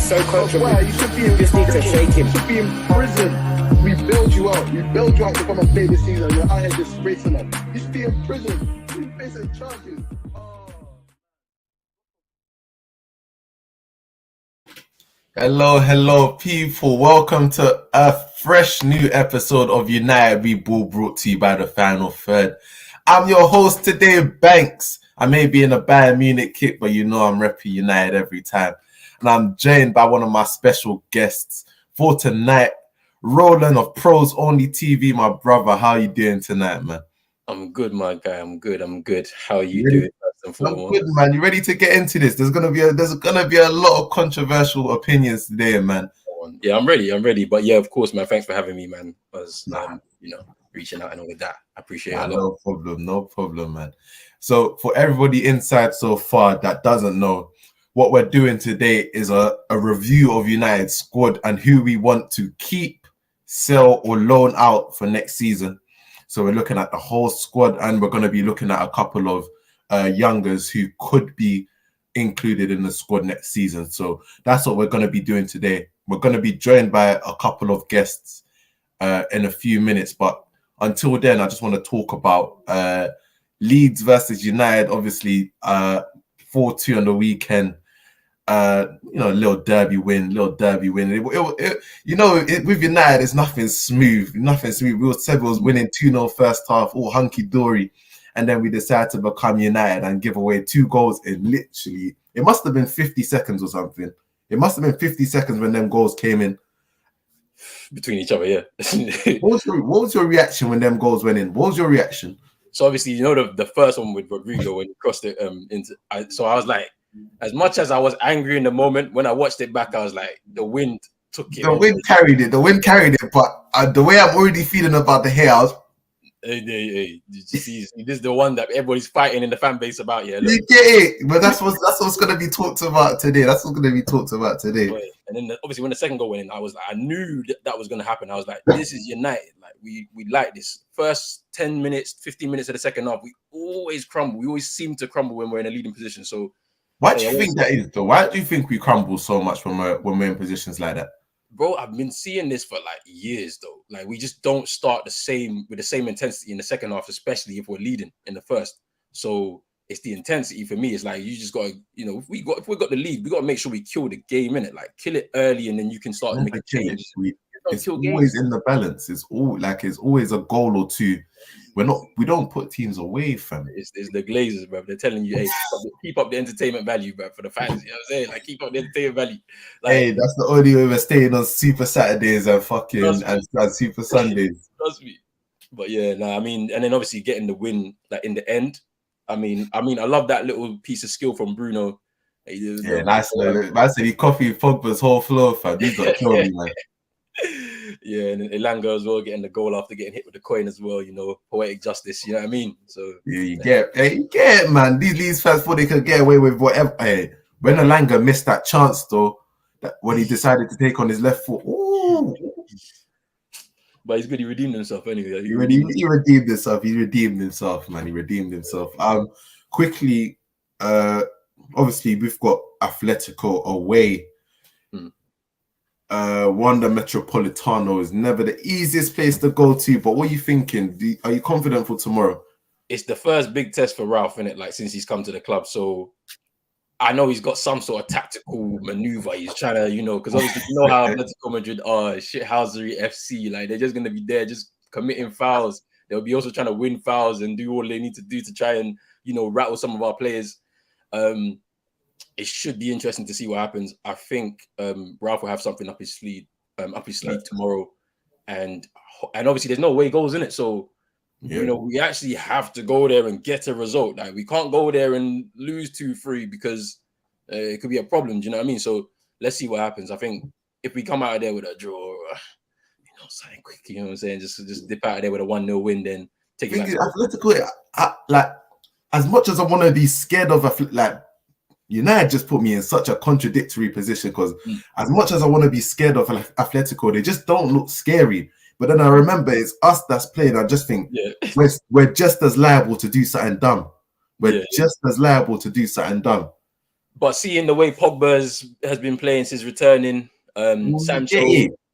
is so comfortable. Well, you should be in just need to prison. shake him. You should be in prison. We bailed you out. We bailed you out to come and play this season. You're out here disgracing us. You should be in prison. You facing charges. Hello, people. Welcome to a fresh new episode of United We Ball, brought to you by the Final Third. I'm your host today, Banks. I may be in a Bayern Munich kit, but you know I'm repping United every time. And I'm joined by one of my special guests for tonight, Roland of Pros Only TV, my brother. How you doing tonight, man? I'm good, my guy. I'm good. How are you doing? First and foremost? I'm good, man. You ready to get into this? There's gonna be a lot of controversial opinions today, man. Yeah, I'm ready. But yeah, of course, man. Thanks for having me, man. Reaching out and all of that. I appreciate it. No problem, man. So for everybody inside so far that doesn't know, what we're doing today is a review of United's squad and who we want to keep, sell, or loan out for next season. So we're looking at the whole squad, and we're going to be looking at a couple of youngers who could be included in the squad next season. So that's what we're going to be doing today. We're going to be joined by a couple of guests in a few minutes. But until then, I just want to talk about Leeds versus United. Obviously, 4-2 on the weekend. A little derby win. With United, it's nothing smooth. We said we was winning 2-0 first half, all hunky-dory. And then we decided to become United and give away 2 goals in literally, it must have been 50 seconds or something. It must have been 50 seconds when them goals came in. Between each other, yeah. What was your reaction when them goals went in? What was your reaction? So obviously, the first one with Rodrigo when he crossed it so I was like, as much as I was angry in the moment, when I watched it back, I was like, the wind took it. The wind carried it, but the way I'm already feeling about the hair, I was... Hey, this is the one that everybody's fighting in the fan base about. Yeah, look. You get it, but that's what's going to be talked about today. And then obviously when the second goal went in, I knew that was going to happen. I was like, this is United. Like we like this. First 10 minutes, 15 minutes of the second half, we always crumble. We always seem to crumble when we're in a leading position. So why do you think that is, though? Why do you think we crumble so much when we're in positions like that? Bro, I've been seeing this for like years, though. Like we just don't start with the same intensity in the second half, especially if we're leading in the first. So it's the intensity for me. It's like you just got to, if we got the lead, we got to make sure we kill the game, innit? Like kill it early, and then you can start making changes. It's always in the balance. It's always a goal or two. We don't put teams away, fam. It's the Glazers, bro. They're telling you, hey, keep up the entertainment value, bro, for the fans. You know what I'm saying? Like, keep up the entertainment value. Like, hey, that's the only way we're staying on Super Saturdays and and Super Sundays. Trust me. But yeah, and then obviously getting the win, like in the end. I love that little piece of skill from Bruno. Nice. I said he copied Pogba's whole floor, fam. He's got killed me, man. Yeah, and Elanga as well, getting the goal after getting hit with the coin as well, poetic justice, you know what I mean? So yeah, you get it, man. These Leeds fans thought they could get away with whatever. Hey, when Elanga missed that chance though, when he decided to take on his left foot, ooh. But he's good, he redeemed himself anyway. He redeemed himself. He redeemed himself, man. He redeemed himself. Quickly, obviously we've got Atletico away. Wanda Metropolitano is never the easiest place to go to, but what are you thinking? Are you confident for tomorrow? It's the first big test for Ralph, innit? Like since he's come to the club, so I know he's got some sort of tactical maneuver. He's trying to, because obviously you know how Atletico Madrid are, shithousery FC. Like they're just gonna be there, just committing fouls. They'll be also trying to win fouls and do all they need to do to try and rattle some of our players. It should be interesting to see what happens. I think Ralph will have something up his sleeve tomorrow, and obviously there's no away goals in it. So we actually have to go there and get a result. Like we can't go there and lose 2-3 because it could be a problem. Do you know what I mean? So let's see what happens. I think if we come out of there with a draw, something quick, you know what I'm saying? Just dip out of there with a 1-0 win, then take it back. Atletico, like as much as I want to be scared of United just put me in such a contradictory position because as much as I want to be scared of Atletico, they just don't look scary. But then I remember it's us that's playing. I just think we're just as liable to do something dumb. We're just as liable to do something dumb. But seeing the way Pogba has been playing since returning, Sancho,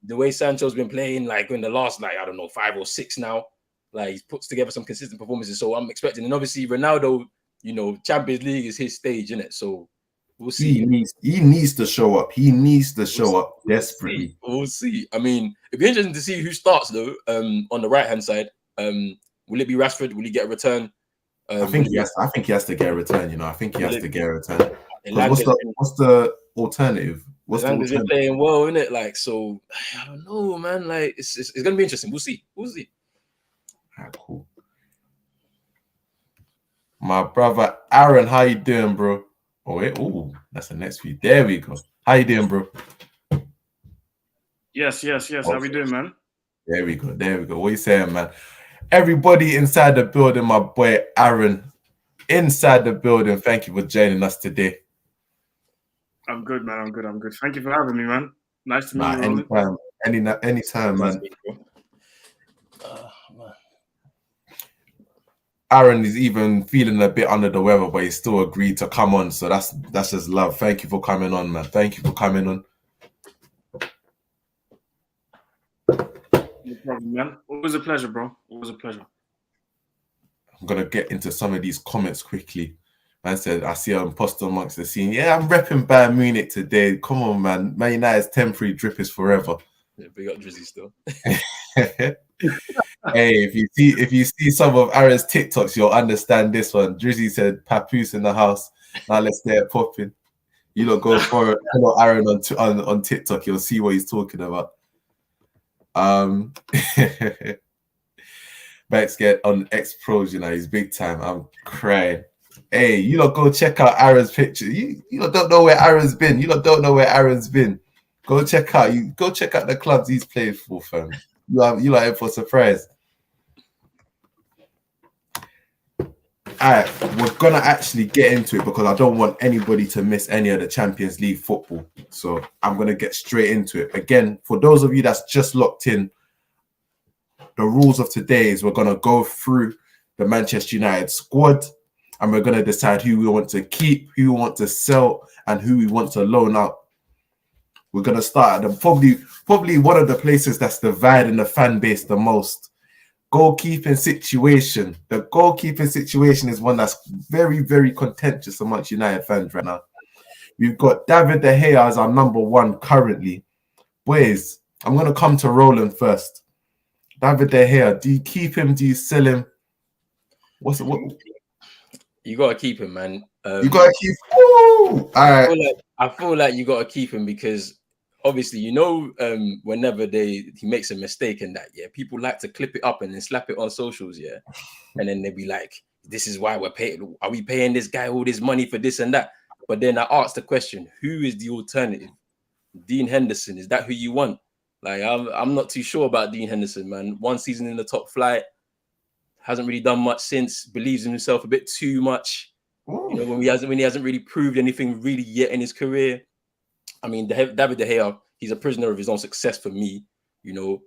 the way Sancho's been playing, like in the last, like, I don't know, 5 or 6 now, like he's puts together some consistent performances. So I'm expecting, and obviously Ronaldo, you know, Champions League is his stage, isn't it? So we'll see. He needs to show up. He needs to show up desperately. We'll see. I mean, it'd be interesting to see who starts though. On the right hand side, will it be Rashford? Will he get a return? I think he has to get a return. You know, I think he has to get a returon. What's the alternative? What's the alternative? Been playing well, isn't it? Like, so I don't know, man. Like, it's gonna be interesting. We'll see. All right, cool. My brother Aaron, how you doing, bro? Oh wait, that's the next few. There we go. How you doing, bro? Yes. How we doing, man? There we go. What you saying, man? Everybody inside the building, my boy Aaron, inside the building. Thank you for joining us today. I'm good, man. I'm good. Thank you for having me, man. Nice to meet you, Roland. Anytime, man. Aaron is even feeling a bit under the weather, but he still agreed to come on. So that's just love. Thank you for coming on, man. Thank you for coming on. No problem, man. Always a pleasure, bro. Always a pleasure. I'm gonna get into some of these comments quickly. Man said, I see an imposter amongst the scene. Yeah, I'm repping Bayern Munich today. Come on, man. Man United's temporary, drip is forever. Yeah, big up Drizzy still. Hey, if you see some of Aaron's TikToks, you'll understand this one. Drizzy said, "Papoose in the house." Now let's get it popping. You lot go for Aaron on TikTok. You'll see what he's talking about. Bex get on X Pros. You know he's big time. I'm crying. Hey, you lot go check out Aaron's picture. You lot don't know where Aaron's been. Go check out the clubs he's played for, fam. You lot in for a surprise. Alright, we're gonna actually get into it because I don't want anybody to miss any of the Champions League football. So I'm gonna get straight into it. Again, for those of you that's just locked in, the rules of today is we're gonna go through the Manchester United squad and we're gonna decide who we want to keep, who we want to sell, and who we want to loan out. We're gonna start at probably one of the places that's dividing the fan base the most. Goalkeeping situation. The goalkeeping situation is one that's very, very contentious amongst United fans right now. We've got David De Gea as our number 1 currently. Boys, I'm going to come to Roland first. David De Gea, do you keep him? Do you sell him? What? You got to keep him, man. You got to keep him. All right. I feel like you got to keep him because obviously, you know, whenever he makes a mistake in that, yeah, people like to clip it up and then slap it on socials, yeah, and then they'll be like, "This is why we're paying. Are we paying this guy all this money for this and that?" But then I asked the question: who is the alternative? Dean Henderson, is that who you want? Like, I'm not too sure about Dean Henderson, man. 1 season in the top flight, hasn't really done much since. Believes in himself a bit too much. Ooh. You know, when he hasn't really proved anything really yet in his career. I mean, David De Gea, he's a prisoner of his own success for me. You know,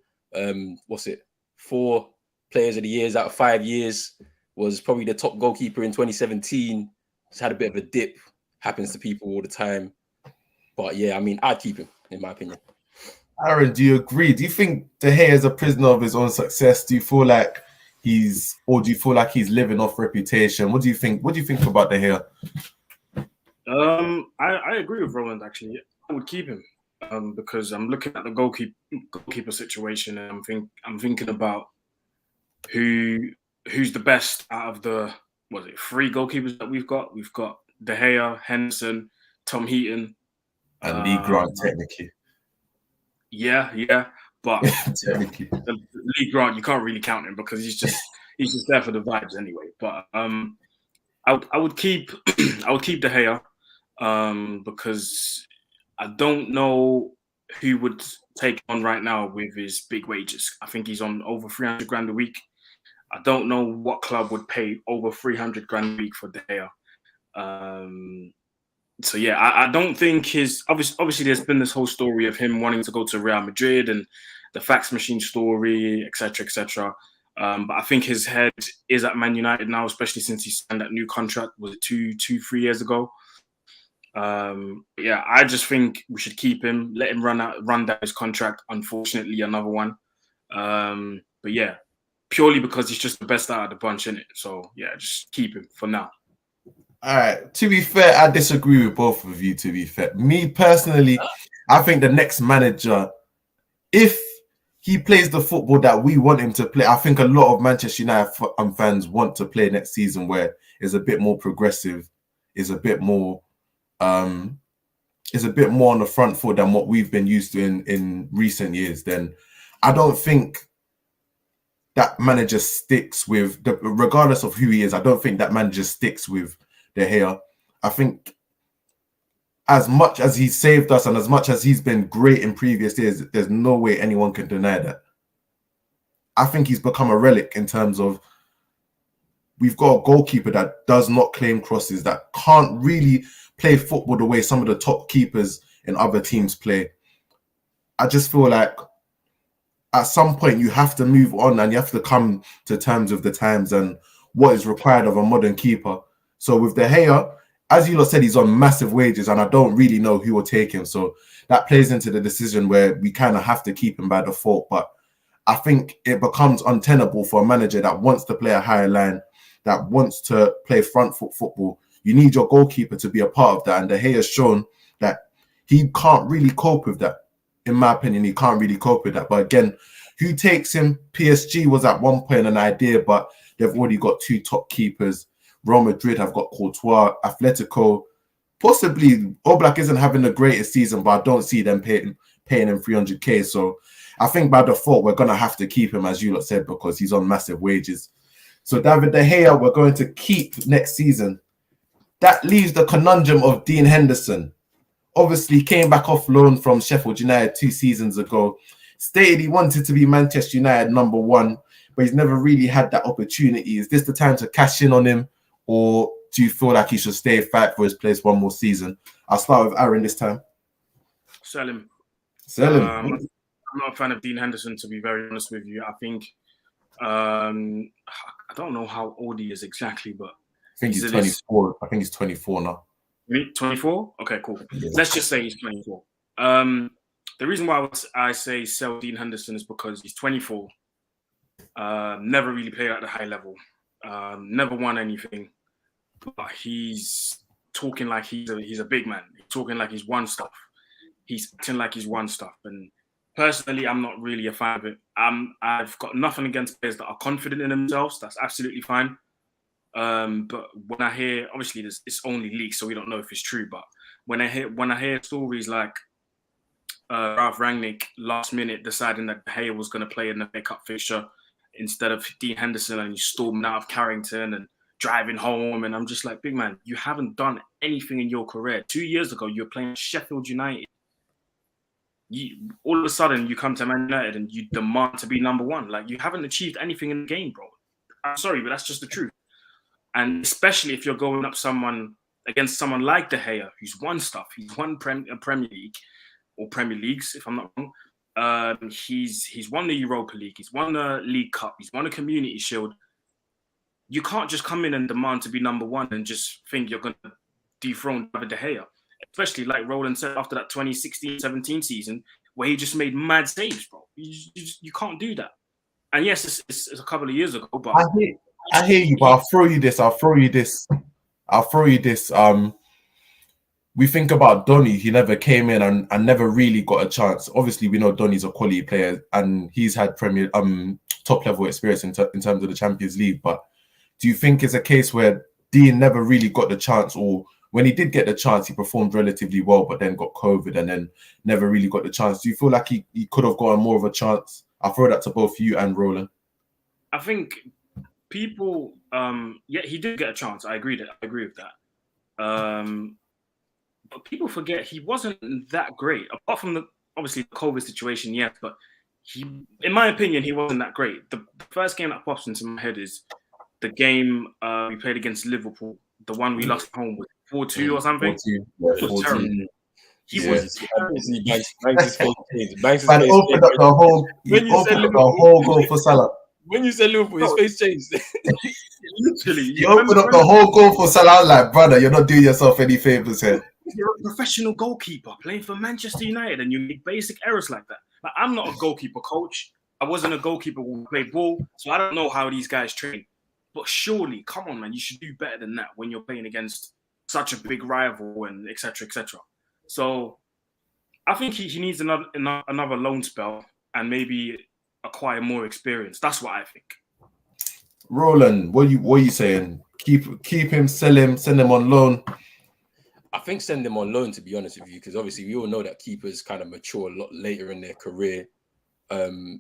4 players of the years out of 5 years, was probably the top goalkeeper in 2017. Just had a bit of a dip. Happens to people all the time. But yeah, I mean, I'd keep him, in my opinion. Aaron, do you agree? Do you think De Gea is a prisoner of his own success? Do you feel like he's living off reputation? What do you think? What do you think about De Gea? I agree with Roland, actually. I would keep him because I'm looking at the goalkeeper situation and I'm thinking about who's the best out of the 3 goalkeepers that we've got. We've got De Gea, Henderson, Tom Heaton, and Lee Grant technically. Yeah, but technically, Lee Grant, you can't really count him because he's just there for the vibes anyway. But I would keep De Gea because I don't know who would take on right now with his big wages. I think he's on over 300 grand a week. I don't know what club would pay over 300 grand a week for De Gea. So yeah, I don't think obviously there's been this whole story of him wanting to go to Real Madrid and the fax machine story, etc., etc. But I think his head is at Man United now, especially since he signed that new contract. Was it 3 years ago? But yeah, I just think we should keep him, let him run down his contract. Unfortunately, another one. But yeah, purely because he's just the best out of the bunch, innit? So yeah, just keep him for now. All right. To be fair, I disagree with both of you. To be fair, me personally, I think the next manager, if he plays the football that we want him to play, I think a lot of Manchester United fans want to play next season, where it's a bit more progressive, is a bit more on the front foot than what we've been used to in recent years. Then I don't think that manager sticks with regardless of who he is. I don't think that manager sticks with De Gea. I think as much as he's saved us and as much as he's been great in previous years, there's no way anyone can deny that. I think he's become a relic in terms of we've got a goalkeeper that does not claim crosses, that can't really play football the way some of the top keepers in other teams play. I just feel like at some point you have to move on and you have to come to terms with the times and what is required of a modern keeper. So with De Gea, as you lot said, he's on massive wages and I don't really know who will take him. So that plays into the decision where we kind of have to keep him by default. But I think it becomes untenable for a manager that wants to play a higher line, that wants to play front foot football. You need your goalkeeper to be a part of that. And De Gea has shown that he can't really cope with that. In my opinion, he can't really cope with that. But again, who takes him? PSG was at one point an idea, but they've already got two top keepers. Real Madrid have got Courtois, Atletico. Possibly, Oblak isn't having the greatest season, but I don't see them paying him 300k. So I think by default, we're going to have to keep him, as you lot said, because he's on massive wages. So David De Gea, we're going to keep next season. That leaves the conundrum of Dean Henderson. Obviously, came back off loan from Sheffield United 2 seasons ago. Stated he wanted to be Manchester United #1, but he's never really had that opportunity. Is this the time to cash in on him? Or do you feel like he should stay, fight for his place one more season? I'll start with Aaron this time. Sell him. Sell him. I'm not a fan of Dean Henderson, to be very honest with you. I think, I don't know how old he is exactly, but I think he's 24. I think he's 24 now. 24? Okay, cool. Yeah. Let's just say he's 24. The reason why I say sell Dean Henderson is because he's 24. Never really played at the high level. Never won anything. But he's talking like he's a big man. He's talking like he's won stuff. He's acting like he's won stuff. And personally, I'm not really a fan of it. I've got nothing against players that are confident in themselves. That's absolutely fine. But when I hear, obviously, it's only leaks, so we don't know if it's true. But when I hear stories like Ralph Rangnick last minute deciding that De Gea was going to play in the FA Cup fixture instead of Dean Henderson, and he's storming out of Carrington and driving home, and I'm just like, big man, you haven't done anything in your career. 2 years ago, you were playing Sheffield United. All of a sudden, you come to Man United and you demand to be #1. Like, you haven't achieved anything in the game, bro. I'm sorry, but that's just the truth. And especially if you're going up against someone like De Gea, who's won stuff. He's won Premier League or Premier Leagues, if I'm not wrong. He's won the Europa League. He's won the League Cup. He's won a Community Shield. You can't just come in and demand to be #1 and just think you're going to dethrone David De Gea. Especially like Roland said after that 2016-17 season where he just made mad saves, bro. You can't do that. And yes, it's a couple of years ago, but I hear you, but I'll throw you this. We think about Donny. He never came in and never really got a chance. Obviously, we know Donny's a quality player and he's had Premier top level experience in terms of the Champions League. But do you think it's a case where Dean never really got the chance, or when he did get the chance, he performed relatively well, but then got COVID and then never really got the chance? Do you feel like he could have gotten more of a chance? I'll throw that to both you and Roland. I think people, he did get a chance. I agree with that. But people forget he wasn't that great. Apart from the COVID situation, yes, but in my opinion, he wasn't that great. The first game that pops into my head is the game we played against Liverpool, the one we lost home with 4-2 or something. 4-2. Yeah, it was terrible. He was Banks opened up the whole goal for Salah. When you said Liverpool, his face changed. Literally. He opened up the whole goal for Salah. I'm like, brother, you're not doing yourself any favors here. if you're a professional goalkeeper playing for Manchester United and you make basic errors like that. Like, I'm not a goalkeeper coach. I wasn't a goalkeeper when we played ball, so I don't know how these guys train. But surely, come on, man, you should do better than that when you're playing against such a big rival and etc. etc. So I think he needs another loan spell and maybe acquire more experience. That's what I think. Roland, what are you saying? Keep him, sell him, send him on loan. I think send him on loan, to be honest with you, because obviously we all know that keepers kind of mature a lot later in their career.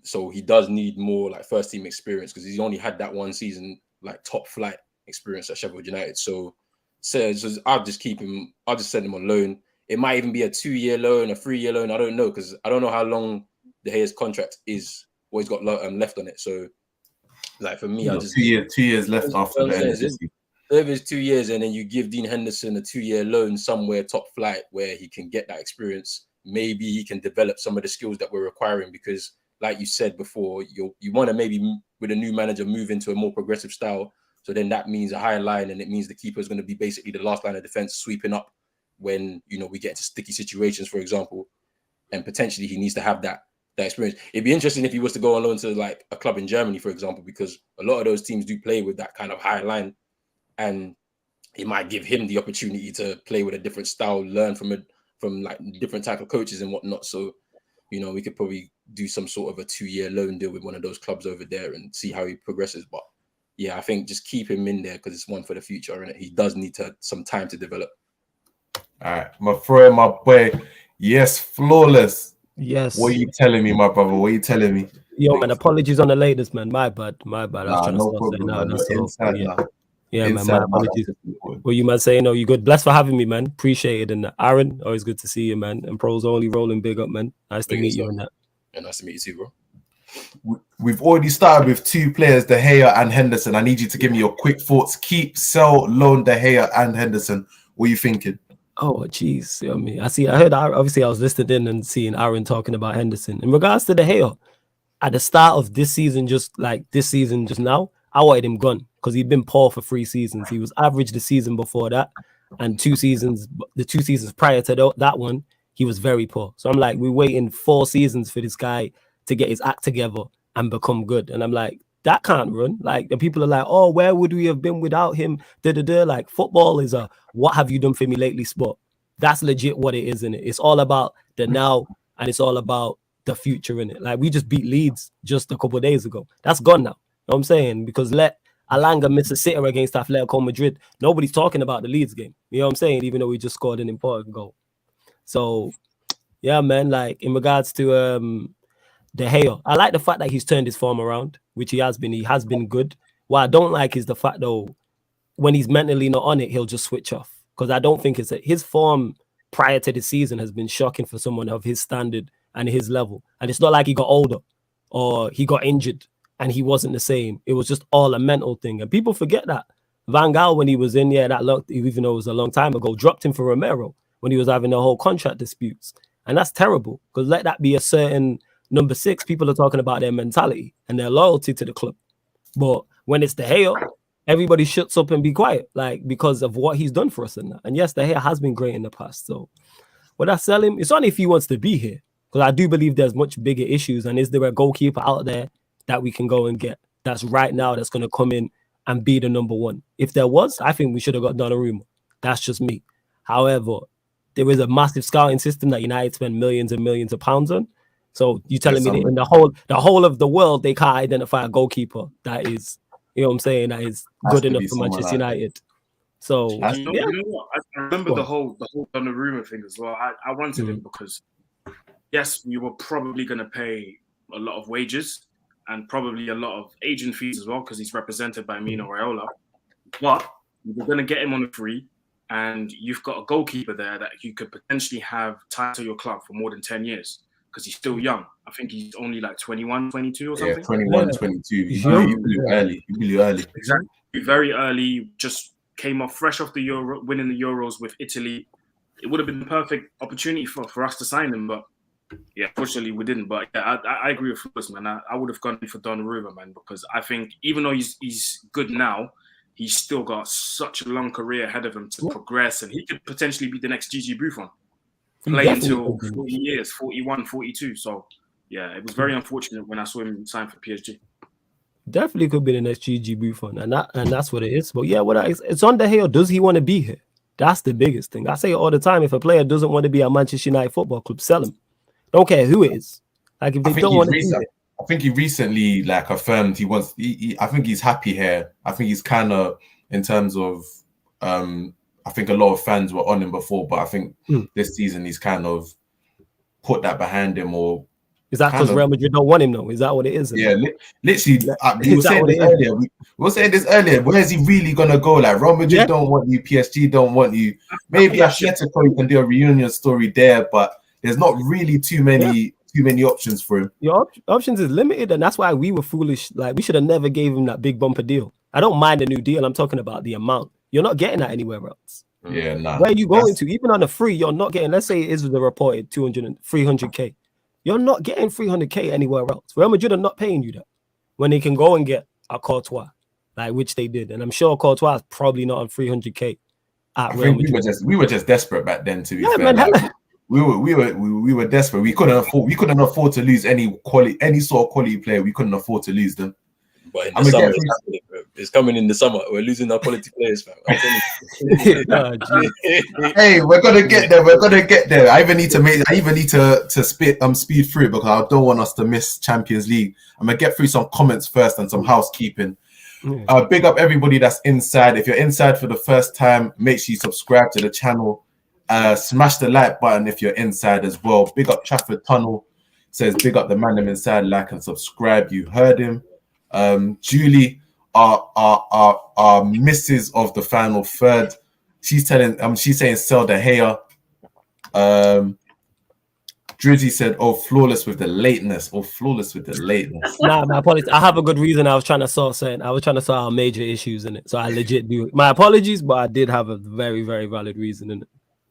So he does need more like first team experience because he's only had that one season like top flight experience at Sheffield United. So I'll just keep him. I'll just send him on loan. It might even be a 2-year loan, a 3-year loan. I don't know because I don't know how long De Gea's contract is or he's got left on it. So like for me, I just 2 years left after the end of the season. If it's 2 years and then you give Dean Henderson a 2-year loan somewhere top flight where he can get that experience, maybe he can develop some of the skills that we're requiring because like you said before, you want to maybe with a new manager move into a more progressive style. So then that means a higher line and it means the keeper is going to be basically the last line of defense sweeping up when, we get into sticky situations, for example, and potentially he needs to have that experience. It'd be interesting if he was to go on loan to like a club in Germany, for example, because a lot of those teams do play with that kind of higher line. And it might give him the opportunity to play with a different style, learn from like different type of coaches and whatnot. So, we could probably do some sort of a 2-year loan deal with one of those clubs over there and see how he progresses. But yeah, I think just keep him in there because it's one for the future, and he does need some time to develop. All right, my friend, my boy. Yes, flawless. Yes. What are you telling me, my brother? What are you telling me? Yo, man, apologies on the latest, man. My bad. I was trying no to problem, say man. so, Inside yeah. now. Yeah, Inside man, my apologies. Well, you might say, you good. Blessed for having me, man. Appreciate it. And Aaron, always good to see you, man. And Pros Only rolling big up, man. Nice to meet you on that. Yeah, nice to meet you too, bro. We've already started with 2 players, De Gea and Henderson. I need you to give me your quick thoughts. Keep, sell, loan De Gea and Henderson. What are you thinking? Oh, geez. I heard, obviously, I was listening in and seeing Aaron talking about Henderson. In regards to De Gea, at the start of this season, just now, I wanted him gone because he'd been poor for 3 seasons. He was average the season before that, and the 2 seasons prior to that one, he was very poor. So I'm like, we're waiting 4 seasons for this guy to get his act together and become good. And I'm like, that can't run. Like, the people are like, oh, where would we have been without him? Like, football is a what have you done for me lately sport. That's legit what it is, isn't it? It's all about the now and it's all about the future in it. Like, we just beat Leeds just a couple of days ago. That's gone now. You know what I'm saying? Because let Alanga miss a sitter against Atletico Madrid. Nobody's talking about the Leeds game. You know what I'm saying? Even though we just scored an important goal. So, yeah, man, like, in regards to De Gea, I like the fact that he's turned his form around, which he has been. He has been good. What I don't like is the fact, though, when he's mentally not on it, he'll just switch off. Because I don't think his form prior to the season has been shocking for someone of his standard and his level. And it's not like he got older or he got injured and he wasn't the same. It was just all a mental thing. And people forget that. Van Gaal, when he was in, even though it was a long time ago, dropped him for Romero when he was having the whole contract disputes. And that's terrible because let that be a certain number 6. People are talking about their mentality and their loyalty to the club. But when it's De Gea, everybody shuts up and be quiet, like, because of what he's done for us and that. And yes, De Gea has been great in the past. So would I sell him? It's only if he wants to be here. Because I do believe there's much bigger issues. And is there a goalkeeper out there that we can go and get that's right now that's going to come in and be the number 1? If there was, I think we should have got Donnarumma. That's just me. However, there is a massive scouting system that United spend millions and millions of pounds on. So you telling me that in the whole of the world, they can't identify a goalkeeper that is, you know what I'm saying, that is good enough for Manchester United. So you know what? I remember the whole Donnarumma thing as well. I wanted him because yes, we were probably going to pay a lot of wages and probably a lot of agent fees as well because he's represented by Mino Raiola. But we're going to get him on a free, and you've got a goalkeeper there that you could potentially have tied to your club for more than 10 years because he's still young. I think he's only like 21, 22 or something. Yeah, 21, 22. You blew early. Exactly. Very early, just came off fresh off the Euro, winning the Euros with Italy. It would have been the perfect opportunity for us to sign him, but yeah, fortunately we didn't. But yeah, I agree with Flores, man. I would have gone for Donnarumma, man, because I think even though he's good now, he's still got such a long career ahead of him to progress, and he could potentially be the next Gigi Buffon. Play until 40 years, 41, 42. So, yeah, it was very unfortunate when I saw him sign for PSG. Definitely could be the next Gigi Buffon, and that's what it is. But yeah, it's on the hill. Does he want to be here? That's the biggest thing. I say it all the time. If a player doesn't want to be at Manchester United Football Club, sell him. Don't care who it is. Like if they don't want to be there. I think he recently like affirmed he wants. I think he's happy here. I think he's kind of in terms of. I think a lot of fans were on him before, but I think this season he's kind of put that behind him. Or is that because Real Madrid don't want him though? Is that what it is? Yeah, literally. We were saying this earlier. We were saying this earlier. Where is he really gonna go? Like Real Madrid don't want you, PSG don't want you. Maybe Atletico can do a reunion story there, but there's not really too many options for him. Your options is limited, and that's why we were foolish. Like we should have never gave him that big bumper deal. I don't mind the new deal. I'm talking about the amount. You're not getting that anywhere else. Yeah, nah. Where are you going to? Even on the free, you're not getting. Let's say it is the reported 300K. You're not getting 300K anywhere else. Real Madrid are not paying you that when they can go and get a Courtois, like which they did. And I'm sure Courtois is probably not on 300K. I think we were just desperate back then. To be fair, man, we were desperate. We couldn't afford to lose any sort of quality player. We couldn't afford to lose them. But in the summer, it's coming in the summer. We're losing our quality players, fam. Hey, we're gonna get there. We're gonna get there. I even need to speed through it because I don't want us to miss Champions League. I'm gonna get through some comments first and some housekeeping. Big up everybody that's inside. If you're inside for the first time, make sure you subscribe to the channel. Smash the like button if you're inside as well. Big up Trafford Tunnel. Says big up the man them inside. Like and subscribe. You heard him. Julie, our missus of the final third, she's saying sell the hair. Drizzy said, flawless with the lateness. Nah, my apologies. I have a good reason. I was trying to sort out major issues in it. So I legit do. My apologies, but I did have a very, very valid reason in it.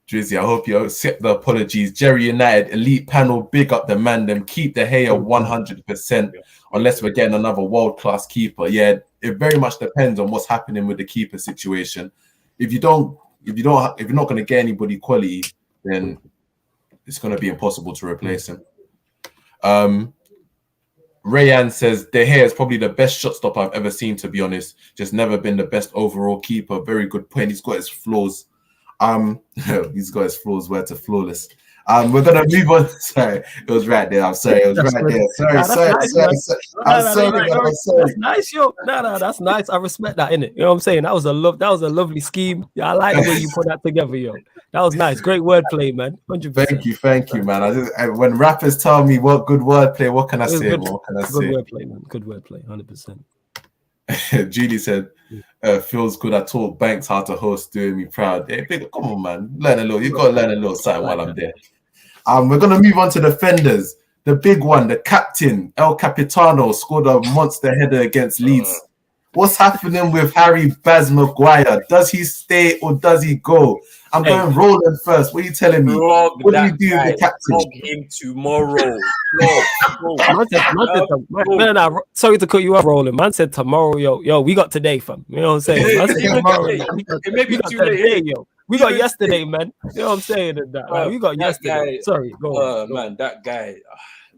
Drizzy, I hope you accept the apologies. Jerry United, elite panel, big up the man, them keep the hair 100%, unless we're getting another world-class keeper. Yeah, it very much depends on what's happening with the keeper situation. If you're not going to get anybody quality, then it's going to be impossible to replace him. Rayan says De Gea is probably the best shot stopper I've ever seen, to be honest. Just never been the best overall keeper. Very good point. He's got his flaws. He's got his flaws. Word to flawless. We're gonna move on. Sorry, it was right there. I'm sorry, it was right there. Sorry. I'm sorry. That's nice, yo. No, that's nice. I respect that, innit? You know what I'm saying? That was a lovely scheme. Yeah, I like the way you put that together, yo. That was nice. Great wordplay, man. 100%. Thank you, man. When rappers tell me what good wordplay, what can I say? What can I say? Good wordplay, man. Good wordplay, 100%. Julie said, feels good. I taught Banks how to host, doing me proud. Hey, come on, man. Learn a little. You got to learn a little something while I'm there. We're going to move on to defenders. The big one, the captain, El Capitano, scored a monster header against Leeds. What's happening with Harry Baz Maguire? Does he stay or does he go? I'm going Roland first. What are you telling me? What do you do with the captain? Log him tomorrow. Man, sorry to cut you off, Roland. Man said tomorrow, yo, we got today, fam. You know what I'm saying? It may be too late, yo. We got yesterday, man. You know what I'm saying? We got yesterday. Guy, sorry, go on. Man, that guy,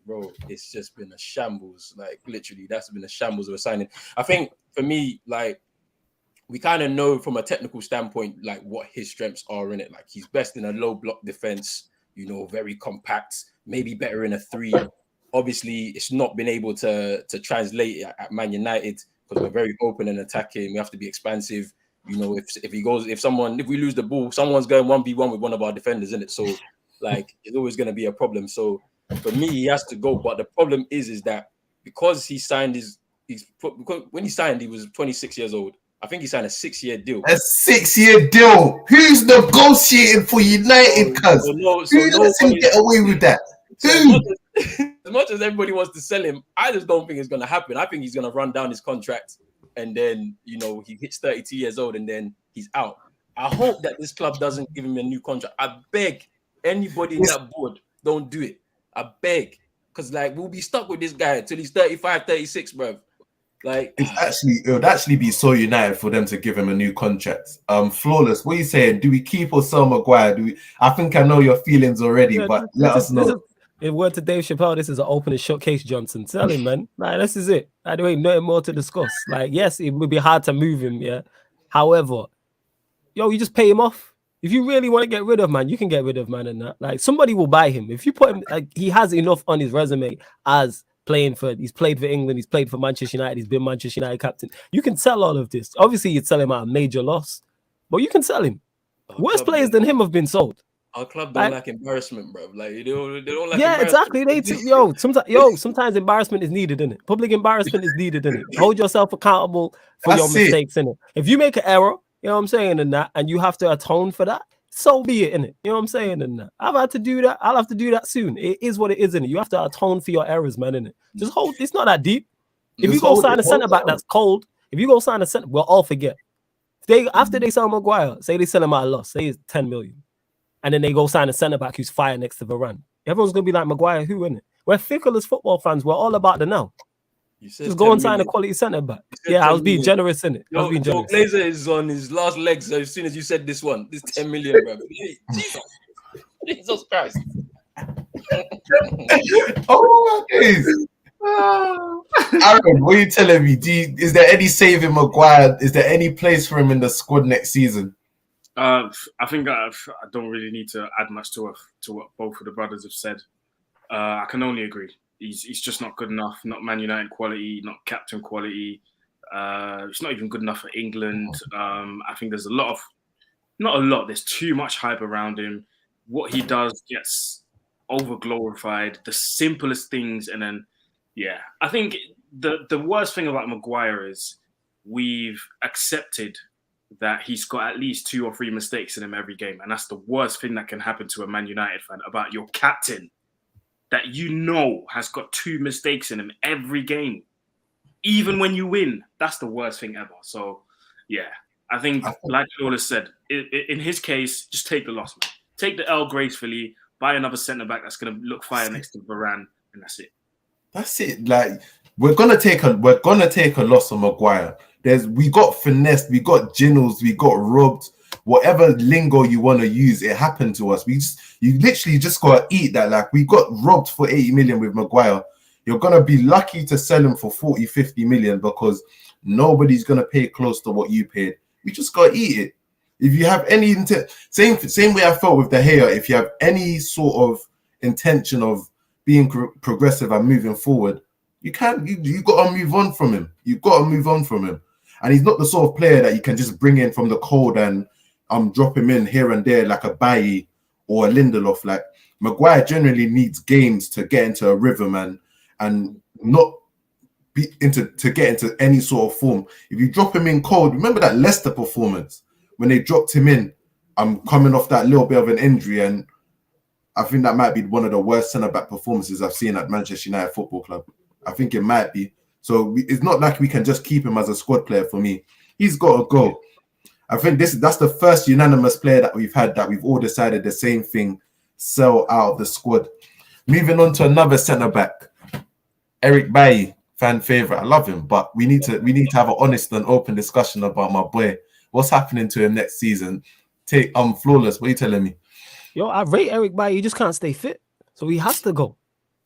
bro, it's just been a shambles. Like literally, that's been a shambles of a signing. I think for me, like, we kind of know from a technical standpoint, like what his strengths are in it. Like he's best in a low block defense, you know, very compact, maybe better in a 3. Obviously, it's not been able to translate at Man United because we're very open and attacking. We have to be expansive. You know, if we lose the ball, someone's going 1v1 with one of our defenders, isn't it? So, like, it's always going to be a problem. So, for me, he has to go. But the problem is that because he signed because when he signed, he was 26 years old. I think he signed a 6-year deal. A 6-year deal? Who's negotiating for United, cuz? Who lets him get away with that? As much as everybody wants to sell him, I just don't think it's going to happen. I think he's going to run down his contract and then, you know, he hits 32 years old and then he's out. I hope that this club doesn't give him a new contract. I beg anybody in that board, don't do it. I beg. Because, like, we'll be stuck with this guy until he's 35, 36, bro. Like, it would actually be so United for them to give him a new contract. Flawless. What are you saying? Do we keep or sell Maguire? I think I know your feelings already, but let us know. In word to Dave Chappelle, this is an open and showcase Johnson. Tell him, man. Like, this is it. Like, there ain't nothing more to discuss. Like, yes, it would be hard to move him, yeah. However, you just pay him off. If you really want to get rid of man, you can get rid of man and that. Like, somebody will buy him. If you put him, like, he has enough on his resume as he's played for England, he's played for Manchester United, he's been Manchester United captain. You can sell all of this. Obviously, you'd sell him at a major loss, but you can sell him. Worse players than him have been sold. Our club don't like embarrassment, bro. Like they don't like. Yeah, exactly. Sometimes embarrassment is needed, innit? Public embarrassment is needed, innit? Hold yourself accountable for your mistakes, innit? If you make an error, you know what I'm saying, and you have to atone for that, so be it, innit? You know what I'm saying, and I've had to do that. I'll have to do that soon. It is what it is, innit? You have to atone for your errors, man, innit? Just hold. It's not that deep. If you go sign a centre back that's cold, we'll all forget. After they sell Maguire, say they sell him at a loss, say it's 10 million. And then they go sign a centre back who's fire next to Varane. Everyone's gonna be like, Maguire, who, innit? We're fickle as football fans. We're all about the now. Just go and sign a quality centre back. Yeah, I was being generous, innit? I was being generous. Glazer is on his last legs as soon as you said this 10 million, bro. Jesus Christ. Oh my days. Aaron, what are you telling me? Is there any saving Maguire? Is there any place for him in the squad next season? I think I don't really need to add much to what both of the brothers have said. I can only agree. He's just not good enough. Not Man United quality, not captain quality. It's not even good enough for England. I think there's there's too much hype around him. What he does gets over glorified. The simplest things, and then I think the worst thing about Maguire is we've accepted that he's got at least 2 or 3 mistakes in him every game. And that's the worst thing that can happen to a Man United fan about your captain that has got 2 mistakes in him every game. Even when you win, that's the worst thing ever. So, I think like Flawless said, in his case, just take the loss, man. Take the L gracefully, buy another centre-back that's going to look fire next to Varane, and that's it. That's it. Like, we're gonna take a loss on Maguire. We got finessed, we got jinnles, we got robbed. Whatever lingo you want to use, it happened to us. You literally just gotta eat that. Like, we got robbed for 80 million with Maguire. You're gonna be lucky to sell him for 40, 50 million because nobody's gonna pay close to what you paid. We just gotta eat it. If you have any same way I felt with De Gea, if you have any sort of intention of being progressive and moving forward, you gotta move on from him. You've got to move on from him. And he's not the sort of player that you can just bring in from the cold and drop him in here and there like a Bailly or a Lindelof. Like, Maguire generally needs games to get into a rhythm and not to get into any sort of form. If you drop him in cold, remember that Leicester performance when they dropped him in. I'm coming off that little bit of an injury, and I think that might be one of the worst centre-back performances I've seen at Manchester United Football Club. I think it might be. So it's not like we can just keep him as a squad player for me. He's got to go. I think that's the first unanimous player that we've had that we've all decided the same thing, sell out of the squad. Moving on to another centre-back, Eric Bailly, fan favourite. I love him, but we need to have an honest and open discussion about my boy. What's happening to him next season? Flawless, what are you telling me? Yo, I rate Eric Bailly. He just can't stay fit, so he has to go.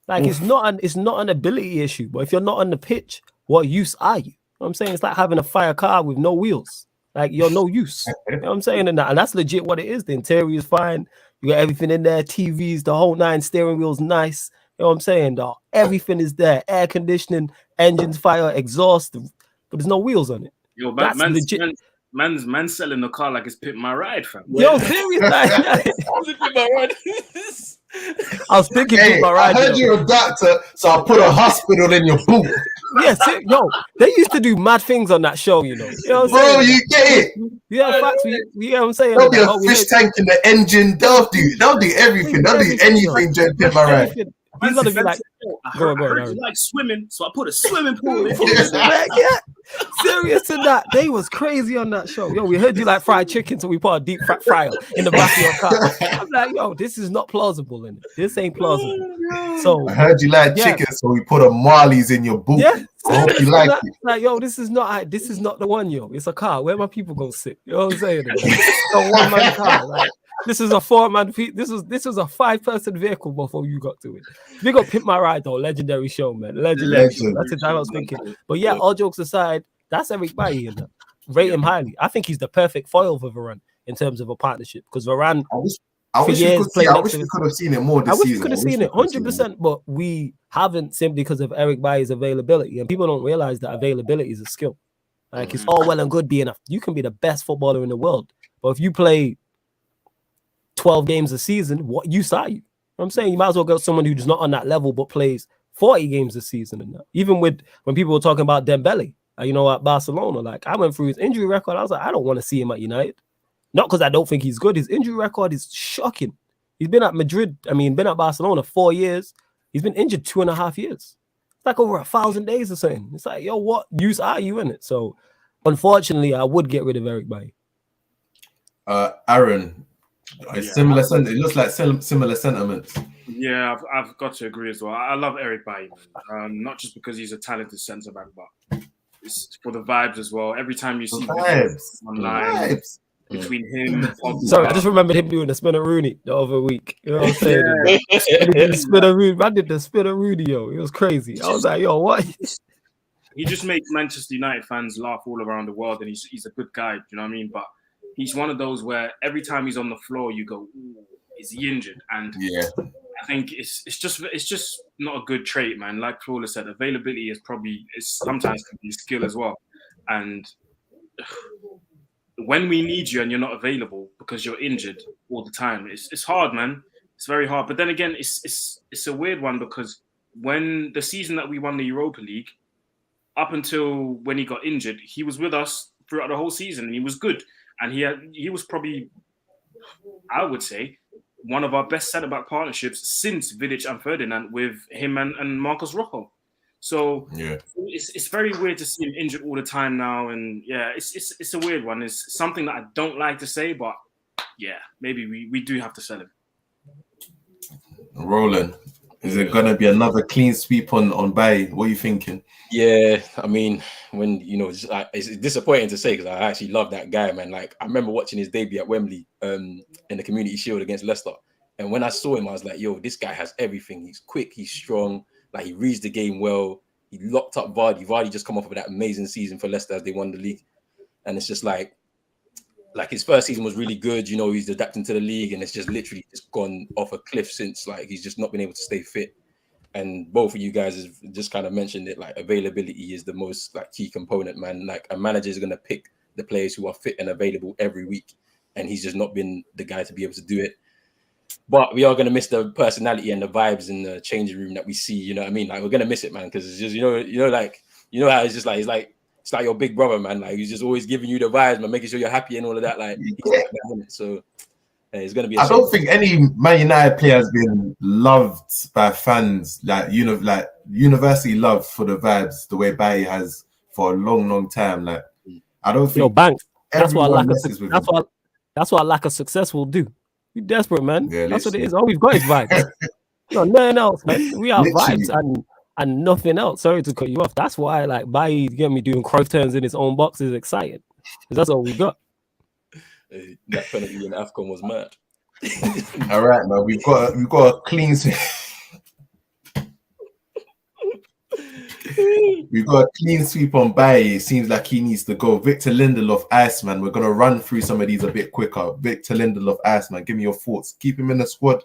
Like, it's not an ability issue, but if you're not on the pitch, what use are you? You know what I'm saying? It's like having a fire car with no wheels. Like, you're no use. You know what I'm saying? And that's legit what it is. The interior is fine. You got everything in there, TVs, the whole 9, steering wheel's nice. You know what I'm saying? Everything is there. Air conditioning, engines, fire, exhaust, but there's no wheels on it. Yo, man's selling the car like it's Pit My Ride, fam. Yo, serious, like, I was thinking Pit My Ride. I heard you're a doctor, so I put a hospital in your boot. Yes, yo, they used to do mad things on that show, you know. You know what I'm Bro, saying? you get it. Yeah, facts. You know what I'm saying? There'll be a fish tank in the engine. They'll do everything. They'll do anything during Pit My Ride. He's gonna be like, I go on, heard Aaron. you like swimming, so I put a swimming pool in. Yeah, serious to that. They was crazy on that show. Yo, we heard you like fried chicken, so we put a deep fat fryer in the back of your car. I'm like, yo, this is not plausible, and this ain't plausible. So I heard you like chicken, so we put a Marley's in your boot. yeah, I hope you like it. like, yo, this is not the one, yo. It's a car. Where my people gonna sit? You know what I'm saying? It's a one-man car. Like, this is a 4-man. This was a 5-person vehicle before you got to it. We got Pimp My Ride though, legendary show, man. Legendary show. That's the time I was thinking. But yeah, all jokes aside, that's Eric Bailly in that. Rate him highly. I think he's the perfect foil for Varane in terms of a partnership because Varane. I wish we could have seen it more this season. I wish we could have seen it 100%, but we haven't simply because of Eric Bailly's availability. And people don't realize that availability is a skill. Like it's all well and good being you can be the best footballer in the world, but if you play 12 games a season, what use are you? I'm saying you might as well go someone who's not on that level but plays 40 games a season. And that. Even with when people were talking about Dembele, at Barcelona, like I went through his injury record. I was like, I don't want to see him at United. Not because I don't think he's good. His injury record is shocking. He's been at Madrid. Been at Barcelona 4 years. He's been injured 2.5 years. It's like over 1,000 days or something. It's like, yo, what use are you in it? So, unfortunately, I would get rid of Eric Bailly. Aaron, similar. It looks like similar sentiments. Yeah, I've got to agree as well. I love Eric Bailly, not just because he's a talented centre back, but it's for the vibes as well. Every time you see videos online between him, sorry, I just remembered him doing the spinner Rooney the other week. You know what I'm saying? Spinner Rooney, I did the spinner Rooney, yo. It was crazy. I was like, yo, what? He just makes Manchester United fans laugh all around the world, and he's a good guy. You know what I mean? But he's one of those where every time he's on the floor, you go, ooh, is he injured? And I think it's just not a good trait, man. Like Flawless said, availability is sometimes can be a skill as well. And when we need you and you're not available because you're injured all the time, it's hard, man. It's very hard. But then again, it's a weird one because when the season that we won the Europa League, up until when he got injured, he was with us throughout the whole season and he was good. And he was probably, I would say, one of our best centre-back partnerships since Vidic and Ferdinand with him and Marcos Rojo. So it's very weird to see him injured all the time now. And yeah, it's a weird one. It's something that I don't like to say, but yeah, maybe we do have to sell him. Roland, is it going to be another clean sweep on Bailly? What are you thinking? Yeah, when it's disappointing to say because I actually love that guy, man. Like I remember watching his debut at Wembley in the Community Shield against Leicester, and when I saw him, I was like, "Yo, this guy has everything. He's quick, he's strong, like he reads the game well. He locked up Vardy. Vardy just come off of that amazing season for Leicester as they won the league, and it's just like his first season was really good. He's adapting to the league, and it's just literally just gone off a cliff since. Like he's just not been able to stay fit. And both of you guys have just kind of mentioned it. Like availability is the most key component, man. Like a manager is going to pick the players who are fit and available every week, and he's just not been the guy to be able to do it. But we are going to miss the personality and the vibes in the changing room that we see. You know what I mean? Like we're going to miss it, man, because it's just how it's just it's like your big brother, man. Like he's just always giving you the vibes, man, making sure you're happy and all of that. Like he's like that, so. It's going to be. I don't think any Man United player has been loved by fans like universally loved for the vibes the way Bailly has for a long, long time. Like I don't think. Bank. That's what lack of success will do. We desperate, man. Yeah, that's what it is. All we've got is vibes. Nothing else, man. We are vibes and nothing else. Sorry to cut you off. That's why Bailly get me doing Cruyff turns in his own box is exciting because that's all we got. That penalty in AFCON was mad. All right, man. We've got a clean sweep. We've got a clean sweep on Bailly. It seems like he needs to go. Victor Lindelof, Iceman. We're gonna run through some of these a bit quicker. Victor Lindelof, Iceman. Give me your thoughts. Keep him in the squad.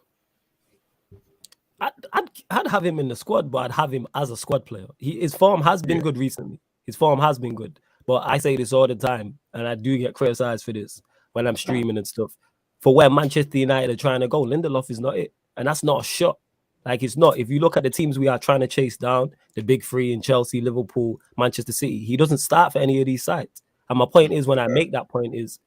I'd have him in the squad, but I'd have him as a squad player. His form has been good recently. His form has been good. But I say this all the time, and I do get criticized for this when I'm streaming and stuff. For where Manchester United are trying to go, Lindelof is not it. And that's not a shot. Like, it's not. If you look at the teams we are trying to chase down, the big three in Chelsea, Liverpool, Manchester City, he doesn't start for any of these sides. And my point is, when I make that point is,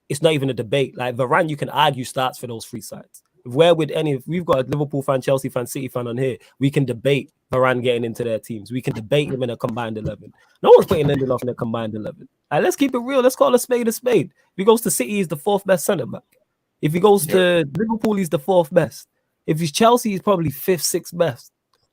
it's not even a debate. Like, Varane, you can argue starts for those three sides. if we've got a Liverpool fan, Chelsea fan, City fan on here, we can debate Varane getting into their teams. We can debate him in a combined 11. No one's putting Lindelof in a combined 11. Let's keep it real. Let's call a spade a spade. If he goes to City, he's the 4th best centre back. If he goes to Liverpool, he's the 4th best. If he's Chelsea, he's probably 5th, 6th best.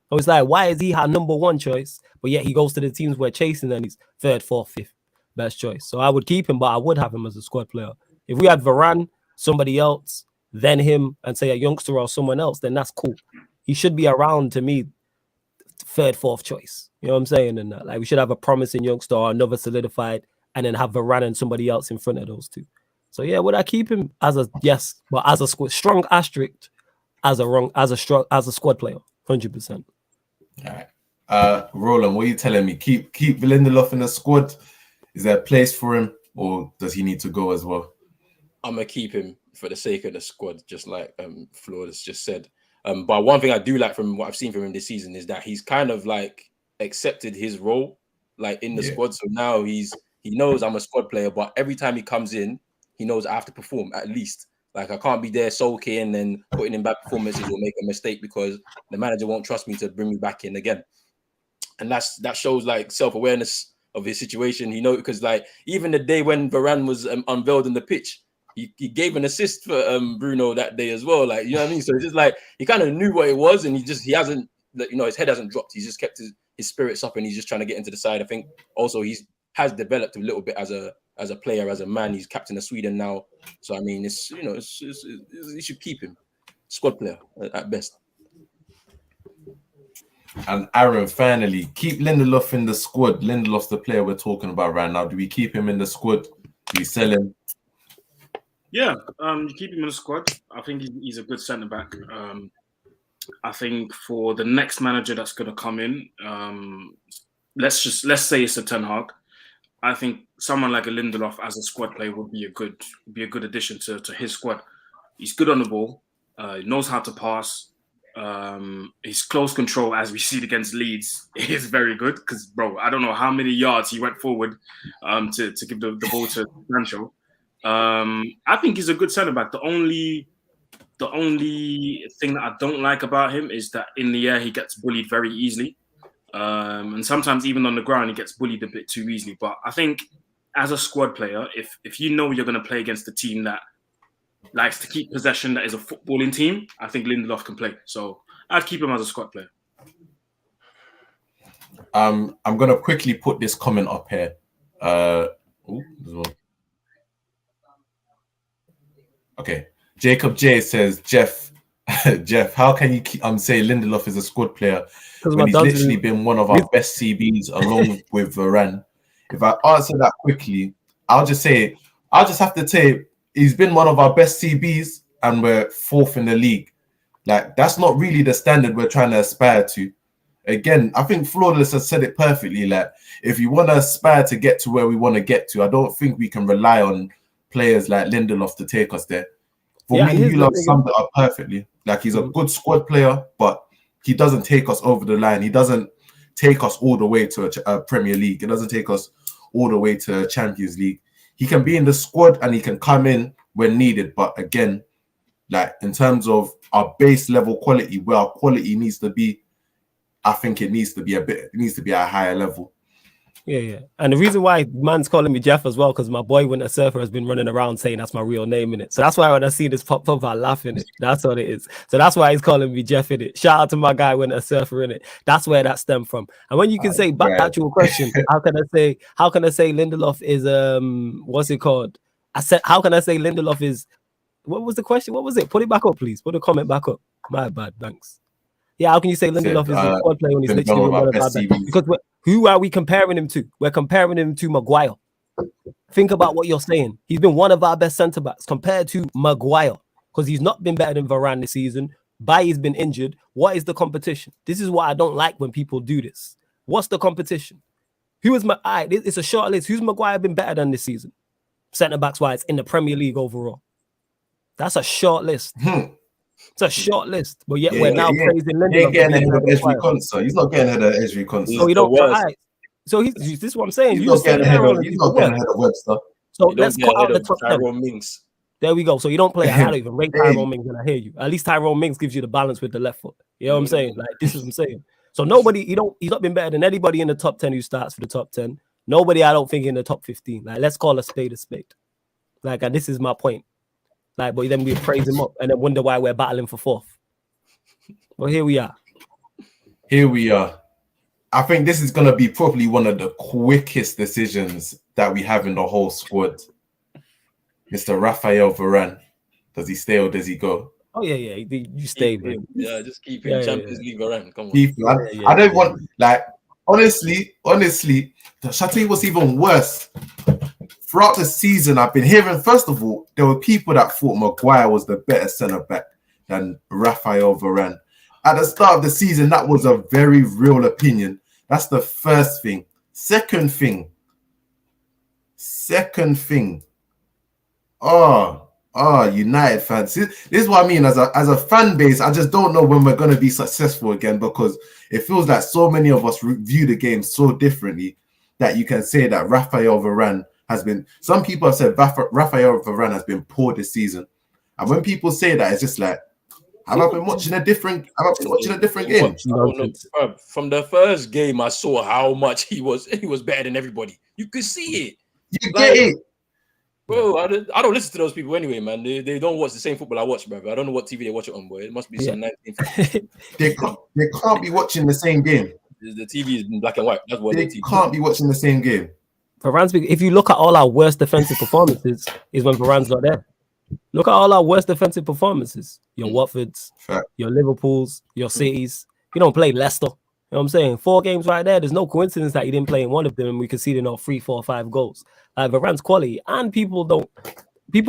So it's like, why is he our number 1 choice? But yet he goes to the teams we're chasing and he's 3rd, 4th, 5th best choice. So I would keep him, but I would have him as a squad player. If we had Varane, somebody else, then him, and say a youngster or someone else, then that's cool. He should be around, to me, 3rd, 4th choice. You know what I'm saying? And like, we should have a promising youngster or another solidified, and then have Varane and somebody else in front of those two. So yeah, would I keep him as a yes, but as a strong asterisk, as a squad player, 100%. All right. Roland, what are you telling me? Keep Lindelof in the squad? Is there a place for him, or does he need to go as well? I'm gonna keep him for the sake of the squad, just like Flawless just said. But one thing I do like from what I've seen from him this season is that he's kind of like accepted his role, like in the squad. So now he knows I'm a squad player, but every time he comes in, he knows I have to perform at least. Like I can't be there sulking and putting in bad performances or make a mistake because the manager won't trust me to bring me back in again. And that shows like self-awareness of his situation. He knows, because like even the day when Varane was unveiled in the pitch, he gave an assist for Bruno that day as well. Like, you know what I mean? So it's just like he kind of knew what it was, and he hasn't, you know, his head hasn't dropped. He's just kept his spirits up, and he's just trying to get into the side. I think also has developed a little bit as a player, as a man. He's captain of Sweden now. So I mean, you should keep him squad player at best. And Aaron, finally, keep Lindelof in the squad. Lindelof's the player we're talking about right now. Do we keep him in the squad? Do we sell him? Yeah, you keep him in the squad. I think he's a good centre back. I think for the next manager that's going to come in, let's say it's a Ten Hag. I think someone like a Lindelof as a squad player would be a good addition to his squad. He's good on the ball. He knows how to pass. His close control, as we see it against Leeds, is very good. Because, bro, I don't know how many yards he went forward to give the ball to Sancho. I think he's a good centre back. The only thing that I don't like about him is that in the air he gets bullied very easily, and sometimes even on the ground he gets bullied a bit too easily. But I think as a squad player, if you know you're going to play against a team that likes to keep possession, that is a footballing team, I think Lindelof can play. So I'd keep him as a squad player. I'm going to quickly put this comment up here. Okay, Jacob J says, Jeff, how can you say Lindelof is a squad player when he's literally been one of our best CBs along with Varane? If I answer that quickly, I'll just have to say he's been one of our best CBs and we're 4th in the league. Like, that's not really the standard we're trying to aspire to. Again, I think Flawless has said it perfectly. Like, if you want to aspire to get to where we want to get to, I don't think we can rely on players like Lindelof to take us there. For me, you love summed it up perfectly. Like, he's a good squad player, but he doesn't take us over the line. He doesn't take us all the way to a Premier League. He doesn't take us all the way to Champions League. He can be in the squad and he can come in when needed. But again, like in terms of our base level quality, where our quality needs to be, I think it needs to be a higher level. Yeah. And the reason why man's calling me Jeff as well, because my boy Winter Surfer has been running around saying that's my real name in it. So that's why when I see this pop up, I laugh in it. That's what it is. So that's why he's calling me Jeff in it. Shout out to my guy Winter Surfer in it. That's where that stemmed from. And when you can say back to actual question, how can I say Lindelof is what's it called? How can I say Lindelof is, what was the question? What was it? Put it back up, please. Put the comment back up. My bad, thanks. Yeah, how can you say Lindelof is a squad player when he's literally one of our best? Because who are we comparing him to? We're comparing him to Maguire. Think about what you're saying. He's been one of our best centre-backs compared to Maguire because he's not been better than Varane this season. Bailly's been injured. What is the competition? This is what I don't like when people do this. What's the competition? It's a short list. Who's Maguire been better than this season? Centre-backs wise in the Premier League overall. That's a short list. It's a short list, but yet we're now praising Lindelof. He ain't getting ahead of Ezri Konsa. He's not getting ahead of Ezri Konsa. So you don't. So this is what I'm saying. He's not getting ahead of Webster. So let's cut out the top 10. There we go. So you don't play. I don't even rate Hey. Tyrone Mings when I hear you. At least Tyrone Mings gives you the balance with the left foot. You know what I'm saying? Like, this is what I'm saying. So nobody, he's not been better than anybody in the top 10 who starts for the top 10. Nobody, I don't think, in the top 15. Like, let's call a spade a spade. Like, and this is my point. Like, but then we praise him up and then wonder why we're battling for fourth. Well, here we are. Here we are. I think this is going to be probably one of the quickest decisions that we have in the whole squad. Mr. Raphael Varane. Does he stay or does he go? Oh, yeah. You stay, man. Yeah, just keep him. Champions League Varane. Come on. Keep him. I don't want, like, honestly, shall I tell you what's even worse? Throughout the season, I've been hearing, first of all, there were people that thought Maguire was the better centre-back than Raphael Varane. At the start of the season, that was a very real opinion. That's the first thing. Second thing. United fans. This is what I mean. As a fan base, I just don't know when we're going to be successful again, because it feels like so many of us view the game so differently that you can say that Raphael Varane has been. Some people have said Raphael Varane has been poor this season, and when people say that, it's just like, have I been watching a different game? From the first game, I saw how much he was better than everybody. You could see it. You get it. Bro, I don't listen to those people anyway, man. They don't watch the same football I watch, bro. I don't know what TV they watch it on, boy. It must be some 19. They can't be watching the same game. The TV is in black and white. That's what they can't be watching the same game. Varane's big. If you look at all our worst defensive performances, is when Varane's not there. Look at all our worst defensive performances. Your Watfords, your Liverpools, your Cities. You don't play Leicester. You know what I'm saying? 4 games right there. There's no coincidence that he didn't play in one of them and we conceded 3, 4, 5 goals. Varane's quality, and people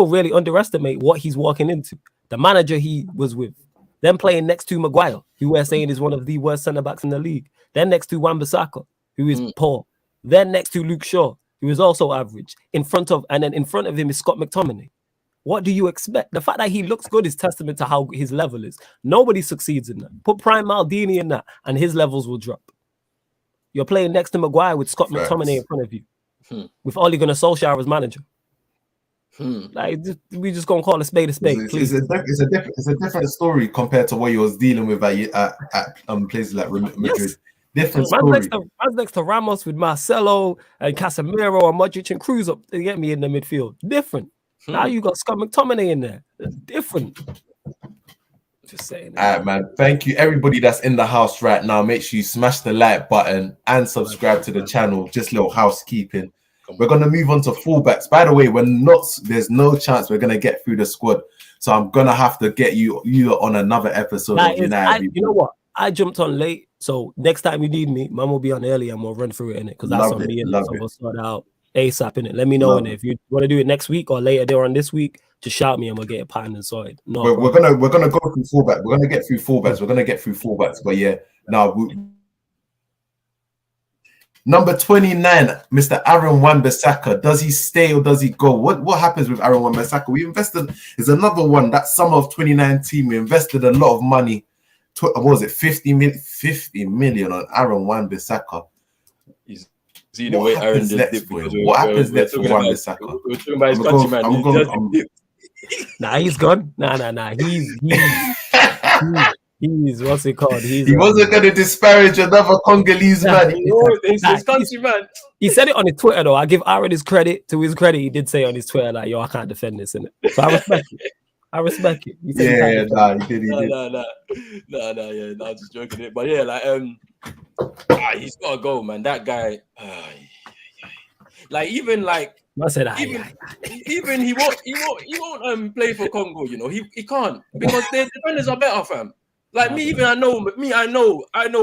really underestimate what he's walking into. The manager he was with, then playing next to Maguire, who we're saying is one of the worst centre backs in the league. Then next to Wan-Bissaka, who is poor. Then next to Luke Shaw, who is also average. In front of him is Scott McTominay. What do you expect? The fact that he looks good is testament to how his level is. Nobody succeeds in that. Put Prime Maldini in that, and his levels will drop. You're playing next to Maguire with Scott McTominay in front of you, with Ole Gunnar Solskjaer as manager. Like, we just gonna call a spade a spade. Please. It's a different story compared to what you was dealing with at places like Madrid. Yes. Different story. Man's next to Ramos with Marcelo and Casemiro and Modric and Cruz up to get me in the midfield. Different. Now you got Scott McTominay in there. Different. Just saying. All right, man. Thank you, everybody that's in the house right now. Make sure you smash the like button and subscribe to the channel. Just little housekeeping. We're gonna move on to fullbacks. By the way, there's no chance we're gonna get through the squad. So I'm gonna have to get you on another episode of United. You know what? I jumped on late. So next time you need me, Mum will be on early and we'll run through it in it. Because that's on me. So we'll sort out ASAP in it. Let me know in it. If you want to do it next week or later there on this week, just shout me and we'll get it patterned and sorted. No, we're gonna go through fullback. We're gonna get through fullbacks. But yeah, number 29, Mr. Aaron Wan-Bissaka. Does he stay or does he go? What happens with Aaron Wan-Bissaka? We invested. Is another one that summer of 2019 we invested a lot of money. What was it? 50 million on Aaron Wan-Bissaka. See the way Aaron just dipped. What happens next for Wan-Bissaka? We're talking about his countryman. Nah, he's gone. Nah. He's what's it called? He wasn't going to disparage another Congolese man. His countryman. He said it on his Twitter though. I give Aaron his credit. To his credit, he did say on his Twitter like, "Yo, I can't defend this," innit? So I respect it. He did. Nah, yeah, I'm just joking it. But yeah, like he's gotta go, man. That guy, like even like I said, even he won't play for Congo. You know, he can't because their defenders are better, fam. Like I know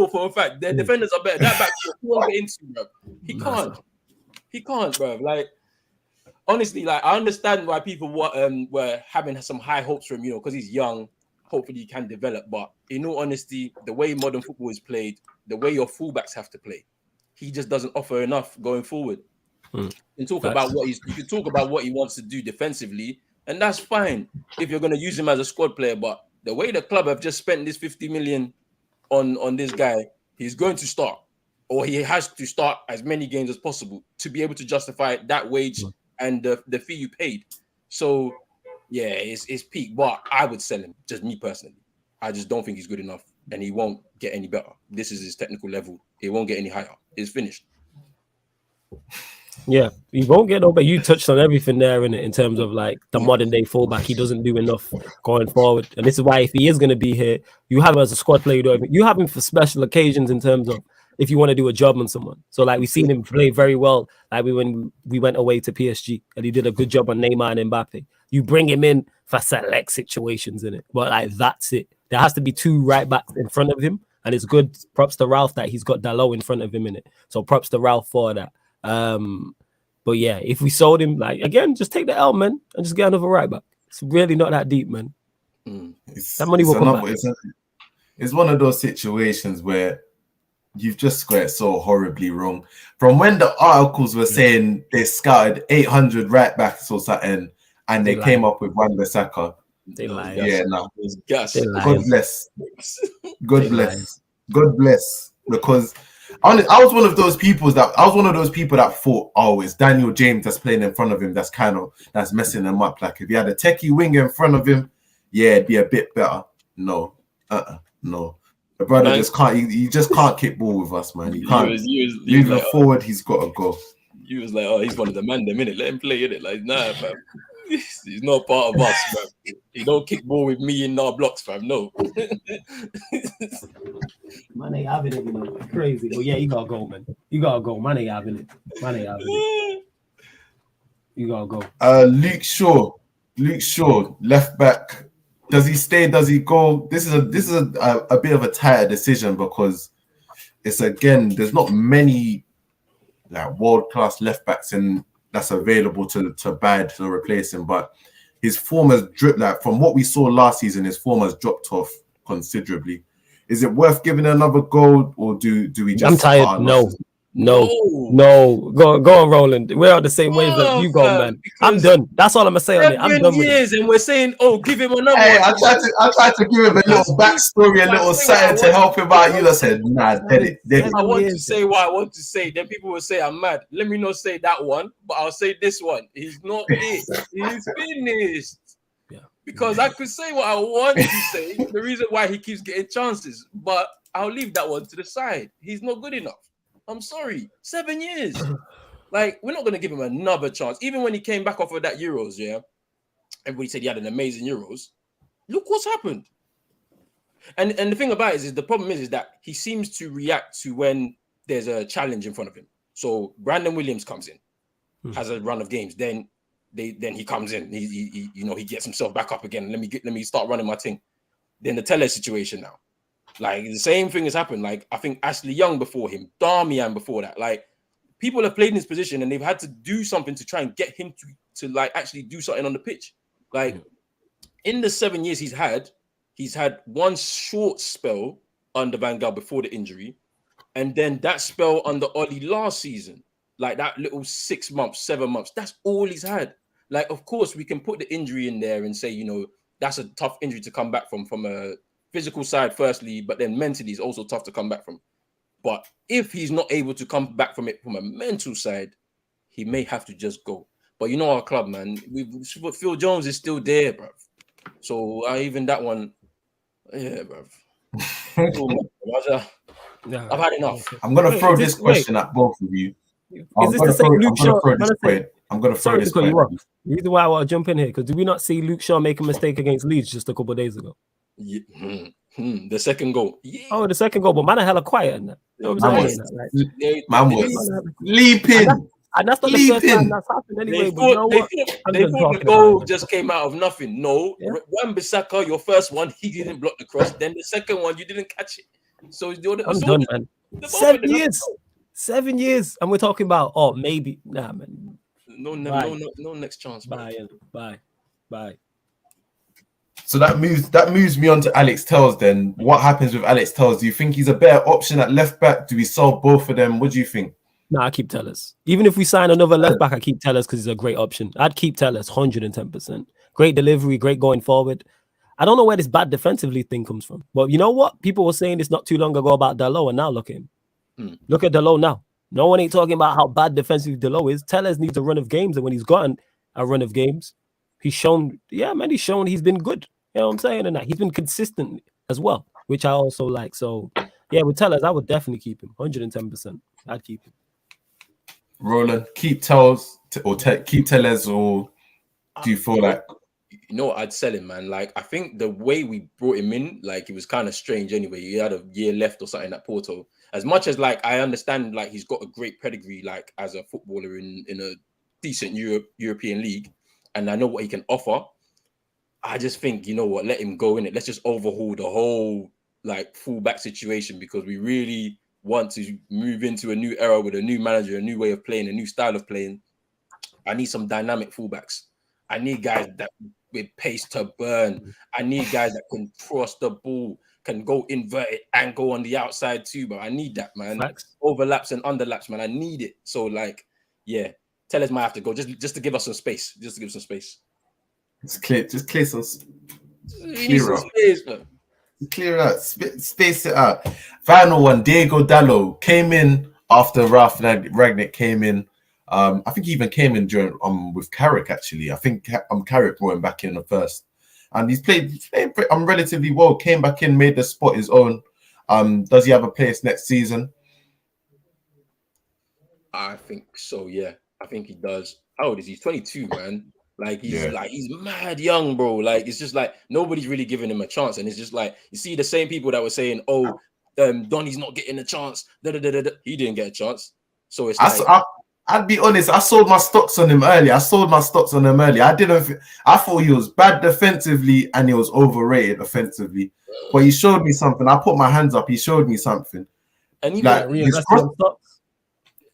for a fact their defenders are better. That back won't get into, bro. He can't, bro. Like. Honestly, like I understand why people were having some high hopes for him, you know, because he's young. Hopefully, he can develop. But in all honesty, the way modern football is played, the way your fullbacks have to play, he just doesn't offer enough going forward. You can talk about what he wants to do defensively, and that's fine if you're going to use him as a squad player. But the way the club have just spent this 50 million on this guy, he's going to start, or he has to start as many games as possible to be able to justify that wage. And the fee you paid. So Yeah, it's peak, but I would sell him. Just me personally, I just don't think he's good enough, and he won't get any better. This is his technical level. It won't get any higher. It's finished. Yeah, he won't get no, but you touched on everything there in terms of like the modern day fullback. He doesn't do enough going forward, and this is why if he is going to be here, you have him as a squad player. You have him for special occasions in terms of if you want to do a job on someone. So like we've seen him play very well. Like when we went away to PSG, and he did a good job on Neymar and Mbappe. You bring him in for select situations in it, but like that's it. There has to be two right backs in front of him, and it's good. Props to Ralph that he's got Dalot in front of him in it. So props to Ralph for that. But yeah, if we sold him, like again, just take the L, man, and just get another right back. It's really not that deep, man. That money will come back. It's one of those situations where you've just got it so horribly wrong. From when the articles were saying they scouted 800 right backs or something, and they came up with Wan-Bissaka. They lied. Yeah, no. God bless. God bless. God bless. Because I was one of those people that thought, oh, it's Daniel James that's playing in front of him. That's messing them up. Like if he had a techie winger in front of him, yeah, it'd be a bit better. No, no. The brother just can't. He just can't kick ball with us, man. He can't. Moving like, forward, he's got to go. He was like, oh, he's one of the man, minute. Let him play in it. Like, nah, fam. He's not part of us, fam. He don't kick ball with me in our blocks, fam. No. Man ain't having it, you know. Crazy. But yeah, you gotta go, man. You gotta go. Man ain't having it. You gotta go. Luke Shaw, left back. Does he stay? Does he go? This is a bit of a tighter decision because it's again, there's not many like world-class left backs that's available to buy to replace him, but his form has dripped. Like from what we saw last season, his form has dropped off considerably. Is it worth giving another go, or do we just? I'm tired. No. Go on, Roland. We're on the same wavelength. You go, man. I'm done. That's all I'm gonna say on it. I'm done with it. And we're saying, oh, give him another one. I tried to give him a little backstory, a little something to help him out. You just said, nah, dead it. I want to say what I want to say. Then people will say I'm mad. Let me not say that one, but I'll say this one. He's not it. He's finished. Yeah. Because I could say what I want to say. The reason why he keeps getting chances, but I'll leave that one to the side. He's not good enough. I'm sorry, 7 years. Like, we're not going to give him another chance. Even when he came back off of that Euros, yeah, everybody said he had an amazing Euros. Look what's happened. And the thing about it is the problem is that he seems to react to when there's a challenge in front of him. So Brandon Williams comes in, has a run of games. Then he comes in. He gets himself back up again. Let me start running my thing. Then the Tele situation now. Like the same thing has happened. Like I think Ashley Young before him, Darmian before that. Like people have played in his position and they've had to do something to try and get him to like actually do something on the pitch. Like in the 7 years he's had one short spell under Van Gaal before the injury, and then that spell under Oli last season. Like that little 6 months, 7 months. That's all he's had. Like of course we can put the injury in there and say that's a tough injury to come back from a physical side firstly, but then mentally it's also tough to come back from. But if he's not able to come back from it from a mental side, he may have to just go. But you know our club, man. Phil Jones is still there, bruv. So even that one, yeah, bruv. I've had enough. I'm gonna throw this question at both of you. Is this the same Luke Shaw? I'm gonna throw this point. The reason why I want to jump in here, because did we not see Luke Shaw make a mistake against Leeds just a couple of days ago? Yeah. The second goal. Yeah. Oh, the second goal, but man, I hella quiet in that. You know what I'm saying? Man was leaping. And that's not the first time that's happened anyway. They thought the goal just came out of nothing. No, Wan-Bissaka, your first one, he didn't block the cross. Then the second one, you didn't catch it. So I'm done, man. 7 years. 7 years. And we're talking about, maybe. Nah, man. No next chance. Bye. So that moves me on to Alex Telles then. What happens with Alex Telles? Do you think he's a better option at left back? Do we sell both of them? What do you think? No, I keep Telles. Even if we sign another left back, I keep Telles because he's a great option. I'd keep Telles 110%. Great delivery, great going forward. I don't know where this bad defensively thing comes from. But you know what? People were saying this not too long ago about Dalot, and now look at him. Look at Dalot now. No one ain't talking about how bad defensively Dalot is. Telles needs a run of games, and when he's gotten a run of games, he's shown, yeah, man, he's shown he's been good. You know what I'm saying? And that he's been consistent as well, which I also like. So yeah, with Tellers, I would definitely keep him 110%. I'd keep him. Roland, keep Tells or keep Tellers, or do you feel like? You know what, I'd sell him, man. Like, I think the way we brought him in, like, it was kind of strange anyway. He had a year left or something at Porto. As much as, like, I understand, like, he's got a great pedigree, like, as a footballer in a decent European league, and I know what he can offer. I just think, you know what, let him go in it. Let's just overhaul the whole, like, fullback situation, because we really want to move into a new era with a new manager, a new way of playing, a new style of playing. I need some dynamic fullbacks. I need guys that with pace to burn. I need guys that can cross the ball, can go inverted and go on the outside too. But I need that, man. Facts. Overlaps and underlaps, man. I need it. So, like, yeah, Tellers might have to go just to give us some space. Just to give some space. Just clear some. Clear up. Space, man. Clear out, space it out. Final one, Diego Dallo came in after Raphael Varane came in. I think he even came in during with Carrick, actually. I think Carrick brought him back in the first. And he's played relatively well, came back in, made the spot his own. Does he have a place next season? I think so, yeah. I think he does. How old is he? He's 22, man. Like, he's mad young, bro. Like, it's just like nobody's really giving him a chance. And it's just like, you see the same people that were saying, Donny's not getting a chance. He didn't get a chance. So it's I'd be honest, I sold my stocks on him early. I thought he was bad defensively and he was overrated offensively. But he showed me something. I put my hands up. He showed me something. And you better reinvest in them stocks.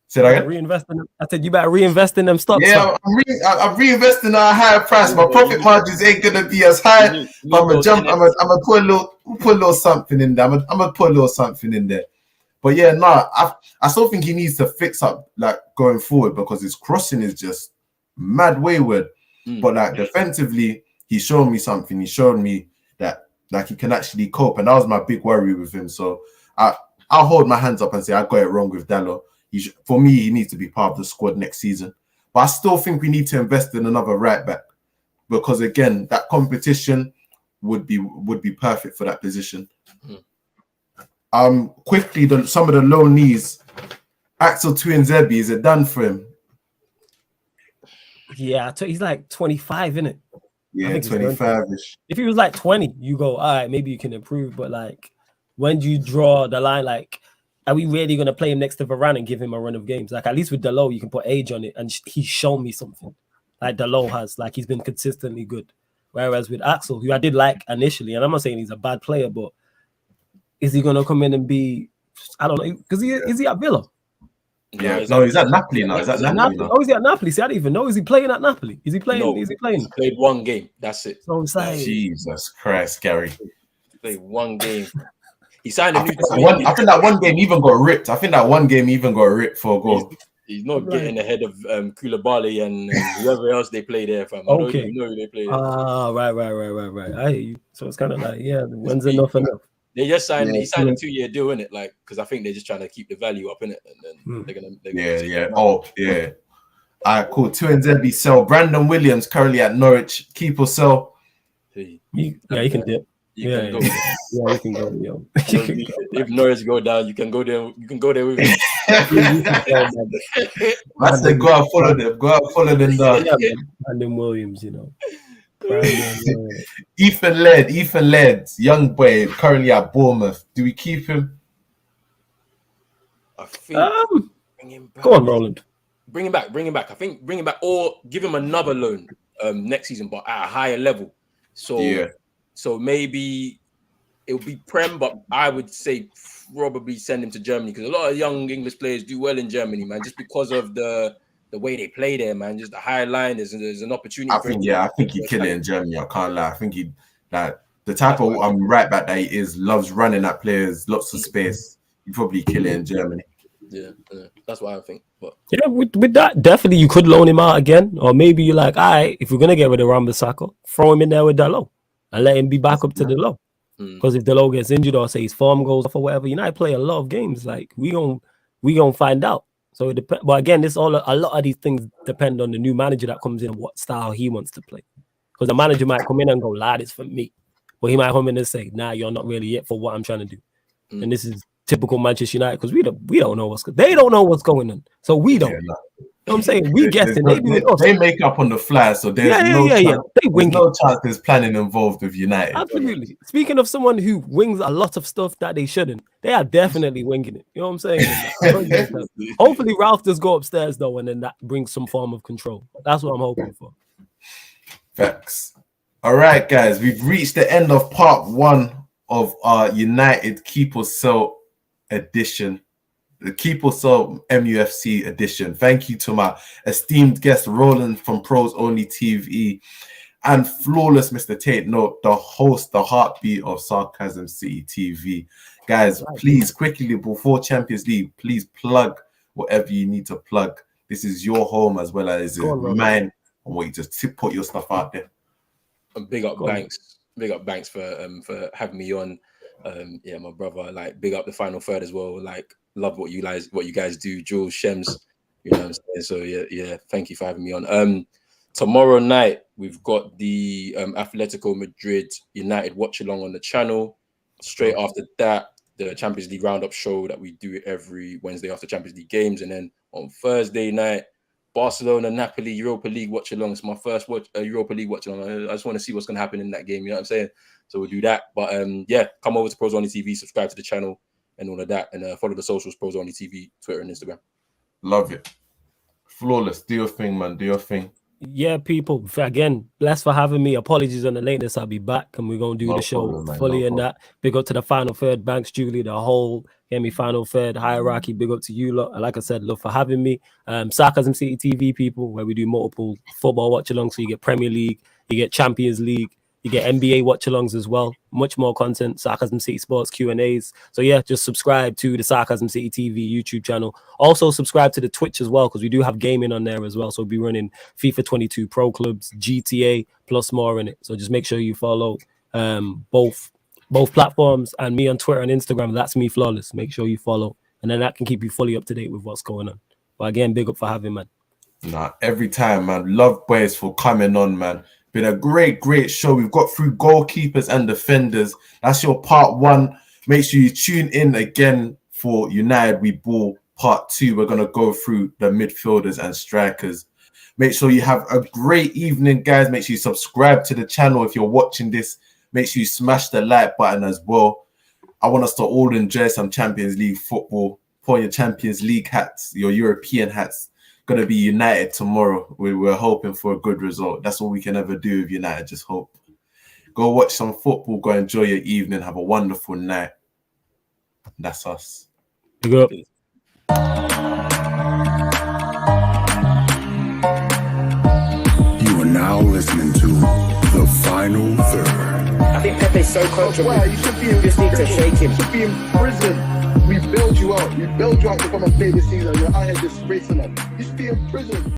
Say that again? I said you better reinvest in them stocks. Yeah, I'm reinvesting at a higher price. My profit margins ain't gonna be as high. But I'm gonna put a little something in there. I'm gonna put a little something in there. But yeah, I still think he needs to fix up, like, going forward, because his crossing is just mad wayward. But like defensively, he showed me something. He showed me that, like, he can actually cope, and that was my big worry with him. So I'll hold my hands up and say I got it wrong with Dallo. For me, he needs to be part of the squad next season. But I still think we need to invest in another right back, because again, that competition would be perfect for that position. Quickly, some of the loanees. Axel Tuanzebe, is it done for him? Yeah, he's like 25, innit? Yeah, 25-ish. If he was like 20, you go, all right, maybe you can improve. But like, when do you draw the line? Like, are we really going to play him next to Varane and give him a run of games? Like, at least with Dalot, you can put age on it, and he's shown me something. Like Dalot has, like, he's been consistently good. Whereas with Axel, who I did like initially, and I'm not saying he's a bad player, but is he going to come in and be, I don't know, because is he at Villa? Yeah, he's at Napoli now. He's at Napoli now. Oh, is he at Napoli? See, I don't even know. Is he playing at Napoli? Is he playing? No, is he playing? He played one game. That's it. So it's like, Jesus Christ, Gary. He played one game. He signed a new. I think that one game even got ripped. For a goal. He's not getting ahead of Koulibaly and whoever else they play there, fam. I don't even know who they play there. Right. I hear you. So it's kind of like, yeah, when's enough? They just signed. He signed a 2-year deal, in it, like, because I think they're just trying to keep the value up in it, and then they're gonna. All right, cool. Tuanzebe sell. Brandon Williams currently at Norwich. Keep or sell? He can dip. You can go. Yeah, you can go. Yo. If Norwich go down, you can go there. You can go there with him. I said, go out, follow them. Go out, follow them down. Brandon Williams, you know. Ethan Led, young boy, currently at Bournemouth. Do we keep him? I think bring him back. Go on, Roland. Bring him back. I think bring him back, or give him another loan next season, but at a higher level. So maybe it'll be Prem, but I would say probably send him to Germany, because a lot of young English players do well in Germany, man, just because of the way they play there, man. Just the high line, there's an opportunity. I think he'd kill it in Germany. I can't lie. I think he'd, like, the type of right back that he is, loves running at players, lots of space. He'd probably kill it in Germany. Yeah, that's what I think. But yeah, with that, definitely you could loan him out again, or maybe you're like, all right, if we're gonna get rid of Wan-Bissaka, throw him in there with Dalot and let him be back up to Dalot. Because if Dalot gets injured or say his form goes off or whatever, United play a lot of games. Like, we gonna find out. So it depends. But again, a lot of these things depend on the new manager that comes in and what style he wants to play. Because the manager might come in and go, lad, it's for me. But he might come in and say, nah, you're not really it for what I'm trying to do. And this is typical Manchester United because we don't know they don't know what's going on. So we don't. You know what I'm saying? We guessing. They make up on the fly, so there's no chance there's planning involved with United. Absolutely. Speaking of someone who wings a lot of stuff that they shouldn't, they are definitely winging it. You know what I'm saying? Hopefully Ralph does go upstairs though, and then that brings some form of control. That's what I'm hoping for. Facts. All right, guys, we've reached the end of part 1 of our United Keep or Sell edition. The Keep or Sell MUFC edition. Thank you to my esteemed guest Roland from Pros Only TV and flawless Mr. Tate Note, the host, the heartbeat of Sarcasm City TV. Guys, please quickly before Champions League, please plug whatever you need to plug. This is your home as well as mine. I want you to put your stuff out there. Big up Banks. Big up Banks for having me on. Yeah, my brother. Like, big up the final third as well. Like, love what you guys do, Jules, Shems. You know what I'm saying? So yeah. Thank you for having me on. Tomorrow night we've got the Atletico Madrid United watch along on the channel. Straight after that, the Champions League roundup show that we do every Wednesday after Champions League games, and then on Thursday night, Barcelona Napoli Europa League watch along. It's my first Europa League watch along. I just want to see what's going to happen in that game. You know what I'm saying? So we'll do that. But yeah, come over to Pros Only TV, subscribe to the channel and all of that, and follow the socials, Pros Only TV, Twitter and Instagram. Love it. Flawless. Do your thing, man. Do your thing. Yeah, people. Again, blessed for having me. Apologies on the lateness. I'll be back and we're going to do the show fully in that. Big up to the final third, Banks, Julie, the whole final third hierarchy. Big up to you lot. And like I said, love for having me. Sarcasm City TV, people, where we do multiple football watch-alongs. So you get Premier League, you get Champions League, you get NBA watch-alongs as well. Much more content, Sarcasm City Sports Q&As. So yeah, just subscribe to the Sarcasm City TV YouTube channel. Also subscribe to the Twitch as well, because we do have gaming on there as well. So we'll be running FIFA 22 Pro Clubs, GTA, plus more in it. So just make sure you follow both platforms, and me on Twitter and Instagram. That's me, Flawless. Make sure you follow, and then that can keep you fully up to date with what's going on. But again, big up for having, man. Nah, every time, man. Love boys for coming on, man. Been a great show. We've got through goalkeepers and defenders. That's your part 1. Make sure you tune in again for United We Ball part 2. We're gonna go through the midfielders and strikers. Make sure you have a great evening, guys. Make sure you subscribe to the channel if you're watching this. Make sure you smash the like button as well. I want us to all enjoy some Champions League football. Put on your Champions League hats, your European hats. Going to be United tomorrow. We're hoping for a good result. That's all we can ever do with United. Just hope. Go watch some football. Go enjoy your evening. Have a wonderful night. That's us. Big up. You are now listening to The Final Third. I think Pepe's so comfortable. Wow, you should be in just need to shake him. You should be in prison. We bailed you out. We bailed you out to come and play this season. You're out here disgracing us. You should be in prison.